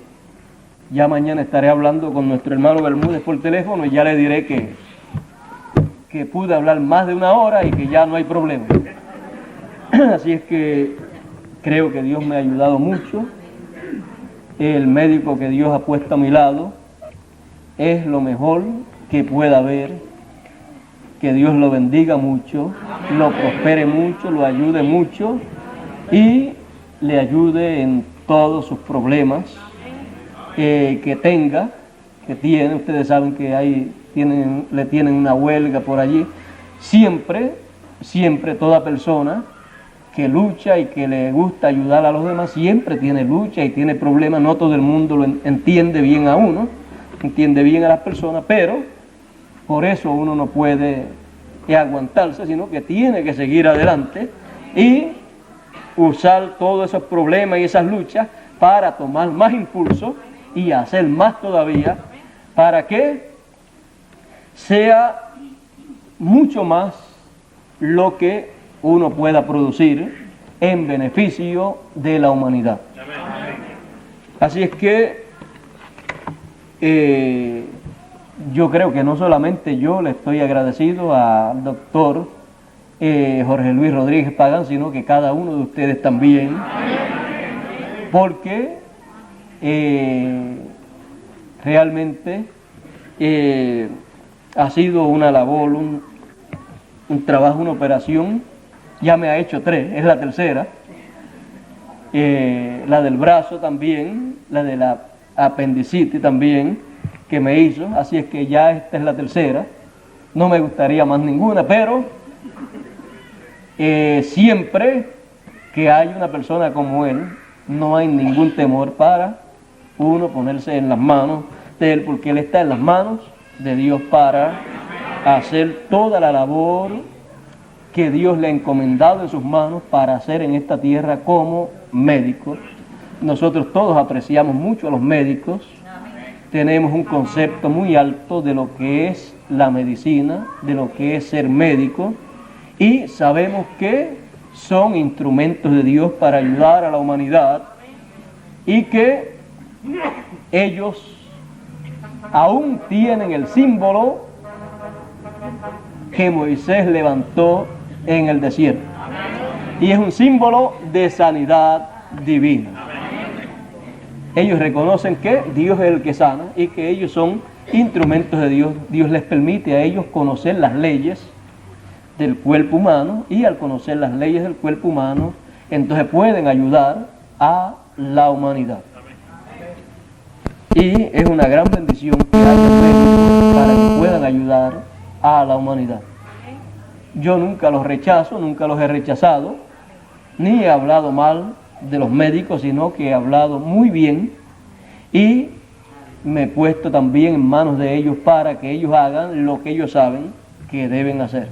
Ya mañana estaré hablando con nuestro hermano Bermúdez por teléfono y ya le diré que pude hablar más de 1 hora y que ya no hay problema. Así es que creo que Dios me ha ayudado mucho. El médico que Dios ha puesto a mi lado es lo mejor que pueda haber. Que Dios lo bendiga mucho, lo prospere mucho, lo ayude mucho y le ayude en todos sus problemas que tenga, que tiene. Ustedes saben que le tienen una huelga por allí. Siempre toda persona que lucha y que le gusta ayudar a los demás, siempre tiene lucha y tiene problemas. No todo el mundo lo entiende bien a uno, entiende bien a las personas, pero por eso uno no puede aguantarse, sino que tiene que seguir adelante y usar todos esos problemas y esas luchas para tomar más impulso y hacer más todavía, para que sea mucho más lo que uno pueda producir en beneficio de la humanidad. Así es que yo creo que no solamente yo le estoy agradecido al doctor Jorge Luis Rodríguez Pagán, sino que cada uno de ustedes también, porque realmente ha sido una labor, un trabajo, una operación. Ya me ha hecho 3, es la tercera. La del brazo también, la de la apendicitis también, que me hizo, así es que ya esta es la tercera. No me gustaría más ninguna, pero siempre que hay una persona como él, no hay ningún temor para uno ponerse en las manos de él, porque él está en las manos de Dios para hacer toda la labor que Dios le ha encomendado en sus manos para hacer en esta tierra como médico. Nosotros todos apreciamos mucho a los médicos, tenemos un concepto muy alto de lo que es la medicina, de lo que es ser médico, y sabemos que son instrumentos de Dios para ayudar a la humanidad y que ellos aún tienen el símbolo que Moisés levantó en el desierto, y es un símbolo de sanidad divina. Ellos reconocen que Dios es el que sana y que ellos son instrumentos de Dios. Dios les permite a ellos conocer las leyes del cuerpo humano, y al conocer las leyes del cuerpo humano, entonces pueden ayudar a la humanidad. Y es una gran bendición que haya médicos para que puedan ayudar a la humanidad. Yo nunca los rechazo, nunca los he rechazado, ni he hablado mal de los médicos, sino que he hablado muy bien y me he puesto también en manos de ellos para que ellos hagan lo que ellos saben que deben hacer.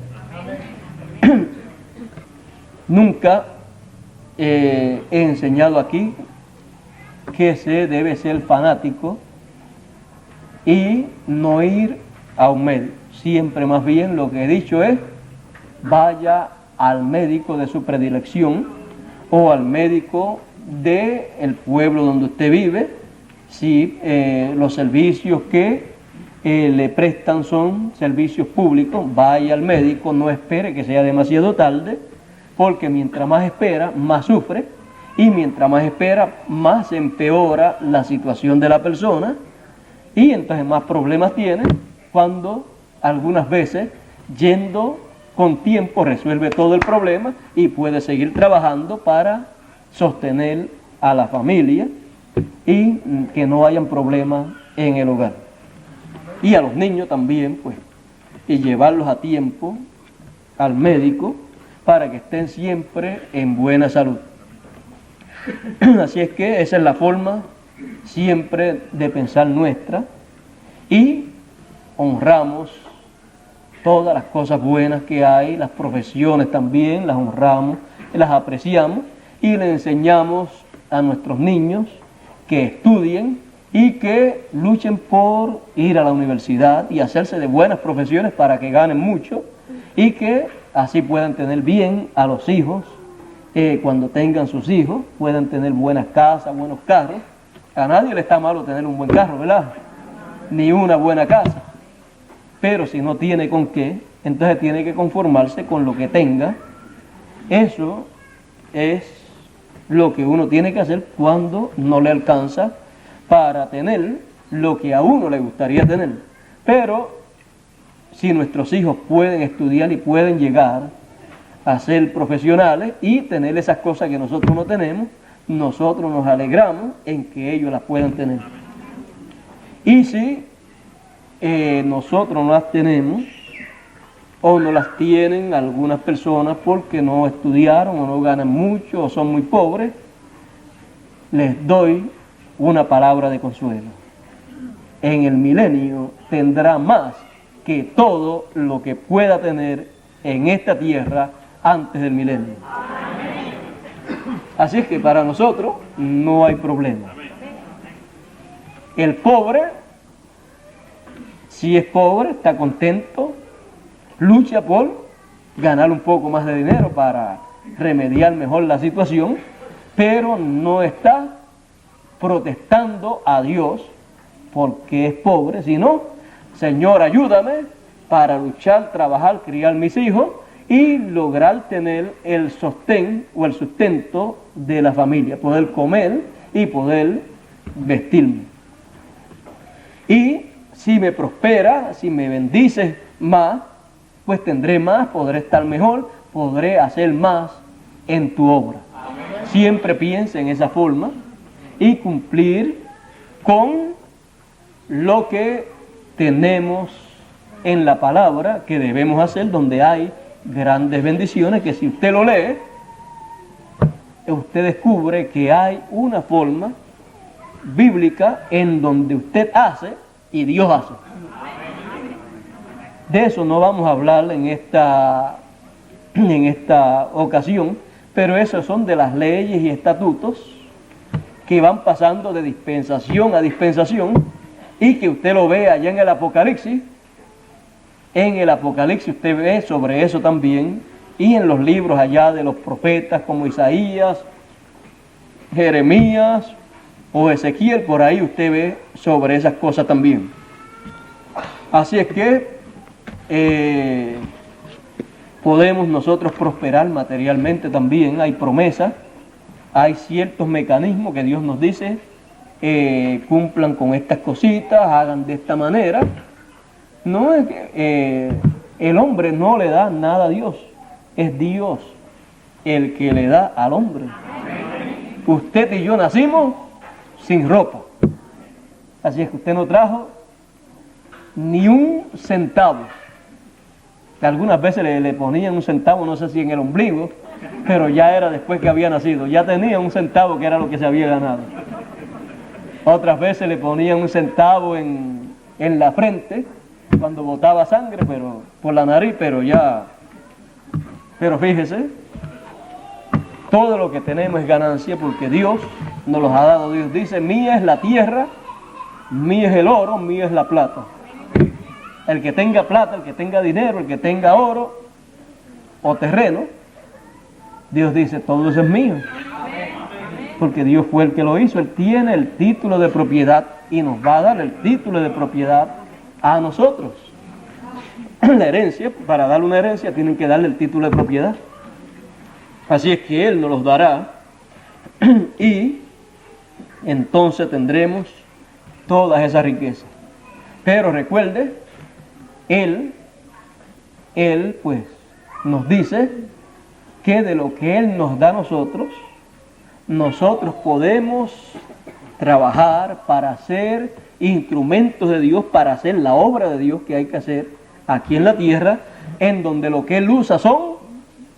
Nunca he enseñado aquí que se debe ser fanático y no ir a un médico. Siempre más bien lo que he dicho es: vaya al médico de su predilección o al médico del pueblo donde usted vive. Si los servicios que le prestan son servicios públicos, vaya al médico, no espere que sea demasiado tarde, porque mientras más espera, más sufre, y mientras más espera, más empeora la situación de la persona, y entonces más problemas tiene, cuando algunas veces yendo con tiempo resuelve todo el problema y puede seguir trabajando para sostener a la familia y que no hayan problemas en el hogar. Y a los niños también, pues, y llevarlos a tiempo al médico para que estén siempre en buena salud. Así es que esa es la forma siempre de pensar nuestra, y honramos todas las cosas buenas que hay, las profesiones también, las honramos, las apreciamos y le enseñamos a nuestros niños que estudien y que luchen por ir a la universidad y hacerse de buenas profesiones para que ganen mucho y que así puedan tener bien a los hijos cuando tengan sus hijos, puedan tener buenas casas, buenos carros. A nadie le está malo tener un buen carro, ¿verdad? Ni una buena casa. Pero si no tiene con qué, entonces tiene que conformarse con lo que tenga. Eso es lo que uno tiene que hacer cuando no le alcanza para tener lo que a uno le gustaría tener. Pero si nuestros hijos pueden estudiar y pueden llegar a ser profesionales y tener esas cosas que nosotros no tenemos, nosotros nos alegramos en que ellos las puedan tener. Y si nosotros no las tenemos, o no las tienen algunas personas porque no estudiaron o no ganan mucho o son muy pobres, les doy una palabra de consuelo. En el milenio tendrá más que todo lo que pueda tener en esta tierra antes del milenio. Así es que para nosotros no hay problema. El pobre, si es pobre, está contento, lucha por ganar un poco más de dinero para remediar mejor la situación, pero no está protestando a Dios porque es pobre, sino, Señor, ayúdame para luchar, trabajar, criar mis hijos y lograr tener el sostén o el sustento de la familia, poder comer y poder vestirme. Y si me prospera, si me bendices más, pues tendré más, podré estar mejor, podré hacer más en tu obra. Amén. Siempre piensa en esa forma y cumplir con lo que tenemos en la palabra que debemos hacer, donde hay grandes bendiciones, que si usted lo lee, usted descubre que hay una forma bíblica en donde usted hace y Dios hace. De eso no vamos a hablar en esta ocasión, pero esos son de las leyes y estatutos que van pasando de dispensación a dispensación y que usted lo ve allá en el Apocalipsis. En el Apocalipsis usted ve sobre eso también, y en los libros allá de los profetas como Isaías, Jeremías o Ezequiel, por ahí usted ve sobre esas cosas también. Así es que podemos nosotros prosperar materialmente también. Hay promesas, hay ciertos mecanismos que Dios nos dice, cumplan con estas cositas, hagan de esta manera. No es que el hombre no le da nada a Dios, es Dios el que le da al hombre. Usted y yo nacimos sin ropa, así es que usted no trajo ni un centavo. Que algunas veces le ponían un centavo, no sé si en el ombligo, pero ya era después que había nacido, ya tenía un centavo que era lo que se había ganado. Otras veces le ponían un centavo en la frente cuando botaba sangre, pero por la nariz, pero fíjese, todo lo que tenemos es ganancia porque Dios nos los ha dado. Dios dice, mía es la tierra, mía es el oro, mía es la plata. El que tenga plata, el que tenga dinero, el que tenga oro o terreno, Dios dice, todo eso es mío. Porque Dios fue el que lo hizo, Él tiene el título de propiedad y nos va a dar el título de propiedad a nosotros. La herencia, para darle una herencia, tienen que darle el título de propiedad. Así es que Él nos los dará y entonces tendremos todas esas riquezas. Pero recuerde, Él pues nos dice que de lo que Él nos da a nosotros podemos trabajar para ser instrumentos de Dios, para hacer la obra de Dios que hay que hacer aquí en la tierra, en donde lo que Él usa son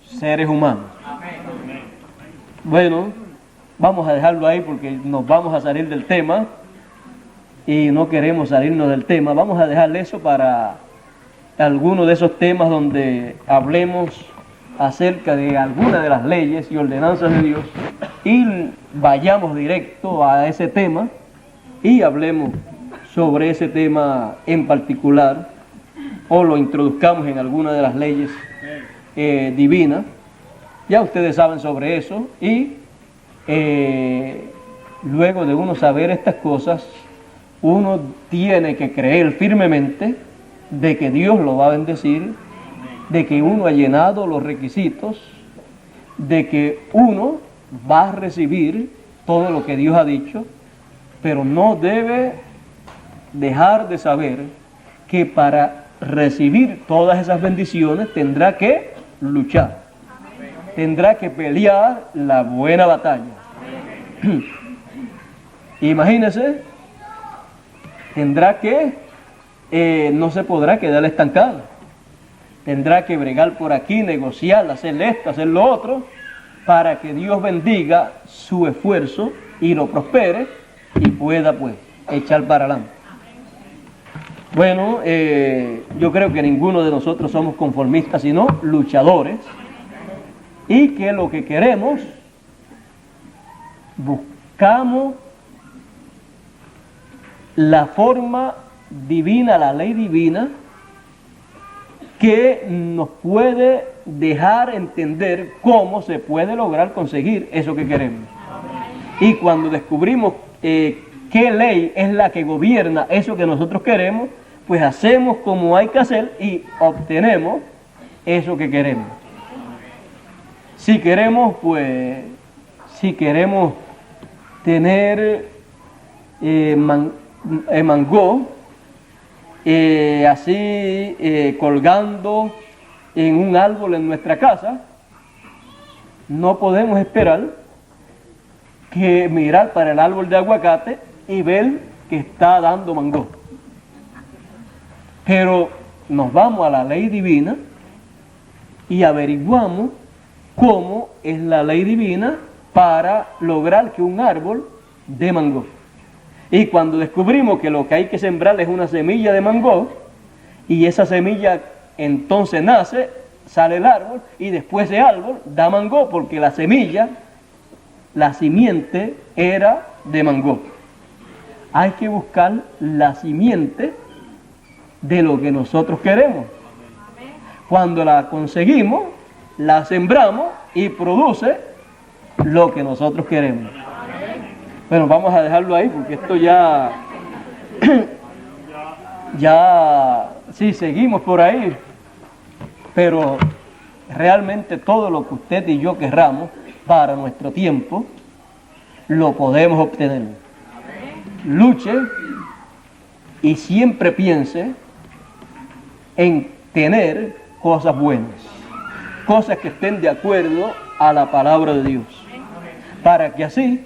seres humanos. Bueno, vamos a dejarlo ahí porque nos vamos a salir del tema y no queremos salirnos del tema. Vamos a dejarle eso para alguno de esos temas donde hablemos acerca de alguna de las leyes y ordenanzas de Dios y vayamos directo a ese tema y hablemos sobre ese tema en particular o lo introduzcamos en alguna de las leyes divinas Ya ustedes saben sobre eso y luego de uno saber estas cosas, uno tiene que creer firmemente de que Dios lo va a bendecir, de que uno ha llenado los requisitos, de que uno va a recibir todo lo que Dios ha dicho, pero no debe dejar de saber que para recibir todas esas bendiciones tendrá que luchar, tendrá que pelear la buena batalla. Imagínense, tendrá que, no se podrá quedar estancado, tendrá que bregar por aquí, negociar, hacer esto, hacer lo otro, para que Dios bendiga su esfuerzo y lo prospere y pueda pues echar para adelante. Bueno, yo creo que ninguno de nosotros somos conformistas, sino luchadores, y que lo que queremos, buscamos la forma divina, la ley divina, que nos puede dejar entender cómo se puede lograr conseguir eso que queremos. Y cuando descubrimos qué ley es la que gobierna eso que nosotros queremos, pues hacemos como hay que hacer y obtenemos eso que queremos. Si queremos, pues, si queremos tener mango, así colgando en un árbol en nuestra casa, no podemos esperar que mirar para el árbol de aguacate y ver que está dando mango. Pero nos vamos a la ley divina y averiguamos cómo es la ley divina para lograr que un árbol dé mango. Y cuando descubrimos que lo que hay que sembrar es una semilla de mango, y esa semilla entonces nace, sale el árbol, y después ese árbol da mango, porque la semilla, la simiente, era de mango. Hay que buscar la simiente de lo que nosotros queremos. Cuando la conseguimos, la sembramos y produce lo que nosotros queremos. Bueno, vamos a dejarlo ahí porque esto ya, sí, seguimos por ahí, pero realmente todo lo que usted y yo querramos para nuestro tiempo, lo podemos obtener. Luche y siempre piense en tener cosas buenas, cosas que estén de acuerdo a la palabra de Dios, para que así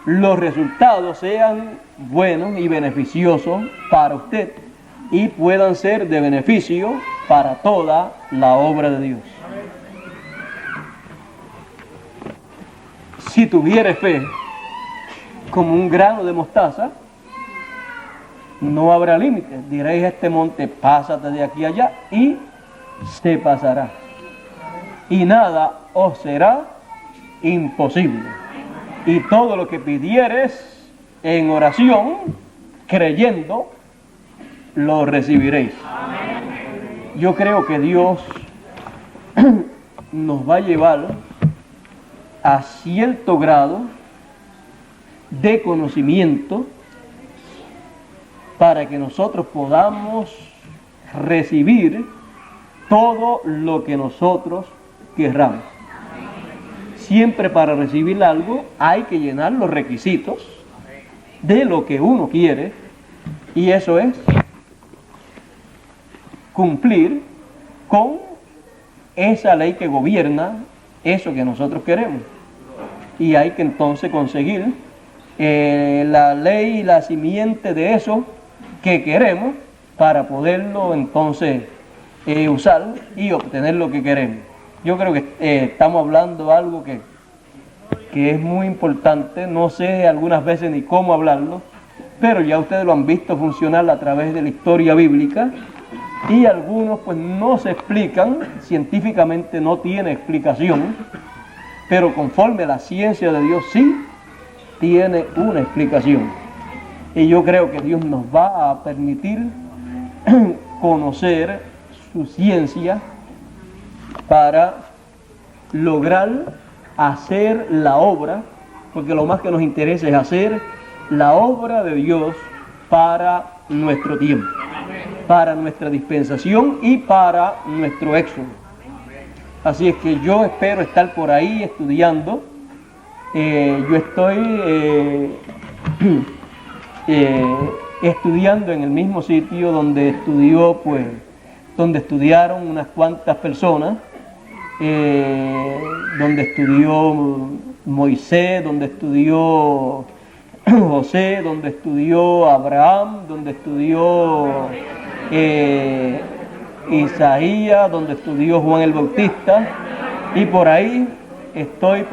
los resultados sean buenos y beneficiosos para usted y puedan ser de beneficio para toda la obra de Dios. Si tuviere fe como un grano de mostaza, no habrá límites. Diréis a este monte, pásate de aquí a allá, y se pasará. Y nada os será imposible. Y todo lo que pidieres en oración, creyendo, lo recibiréis. Yo creo que Dios nos va a llevar a cierto grado de conocimiento para que nosotros podamos recibir todo lo que nosotros querramos. Siempre para recibir algo hay que llenar los requisitos de lo que uno quiere, y eso es cumplir con esa ley que gobierna eso que nosotros queremos. Y hay que entonces conseguir la ley y la simiente de eso que queremos para poderlo entonces usar y obtener lo que queremos. Yo creo que estamos hablando de algo que es muy importante. No sé algunas veces ni cómo hablarlo, pero ya ustedes lo han visto funcionar a través de la historia bíblica, y algunos pues no se explican, científicamente no tiene explicación, pero conforme a la ciencia de Dios sí tiene una explicación. Y yo creo que Dios nos va a permitir conocer su ciencia para lograr hacer la obra, porque lo más que nos interesa es hacer la obra de Dios para nuestro tiempo, para nuestra dispensación y para nuestro éxodo. Así es que yo espero estar por ahí estudiando. Yo estoy estudiando en el mismo sitio donde donde estudiaron unas cuantas personas, donde estudió Moisés, donde estudió José, donde estudió Abraham, donde estudió Isaías, donde estudió Juan el Bautista, y por ahí estoy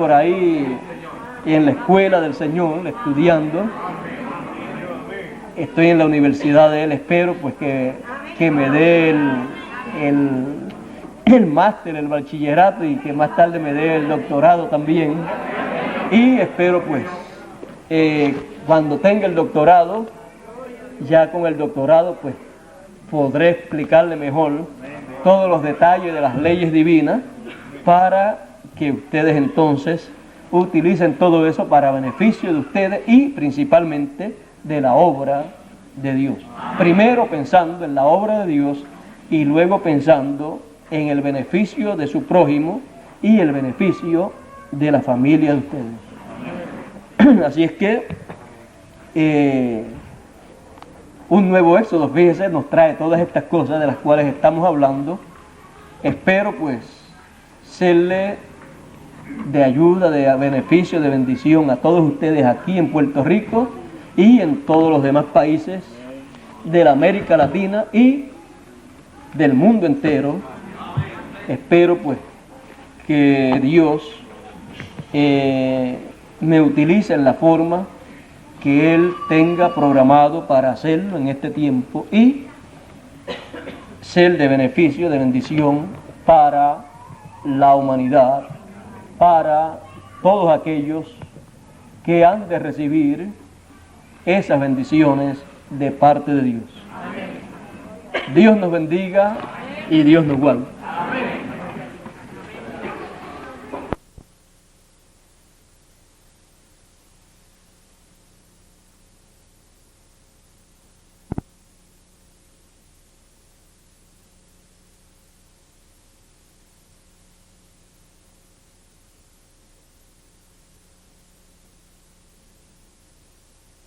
en la escuela del Señor estudiando. Estoy en la universidad de Él, espero pues que me dé el máster, el bachillerato, y que más tarde me dé el doctorado también. Y espero pues cuando tenga el doctorado, ya con el doctorado pues podré explicarle mejor todos los detalles de las leyes divinas, para que ustedes entonces utilicen todo eso para beneficio de ustedes y principalmente de la obra de Dios. Primero pensando en la obra de Dios y luego pensando en el beneficio de su prójimo y el beneficio de la familia de ustedes. Así es que un nuevo éxodo, fíjense, nos trae todas estas cosas de las cuales estamos hablando. Espero pues serle de ayuda, de beneficio, de bendición a todos ustedes aquí en Puerto Rico y en todos los demás países de la América Latina y del mundo entero. Espero pues que Dios me utilice en la forma que Él tenga programado para hacerlo en este tiempo y ser de beneficio, de bendición para la humanidad, para todos aquellos que han de recibir esas bendiciones de parte de Dios. Dios nos bendiga y Dios nos guarde.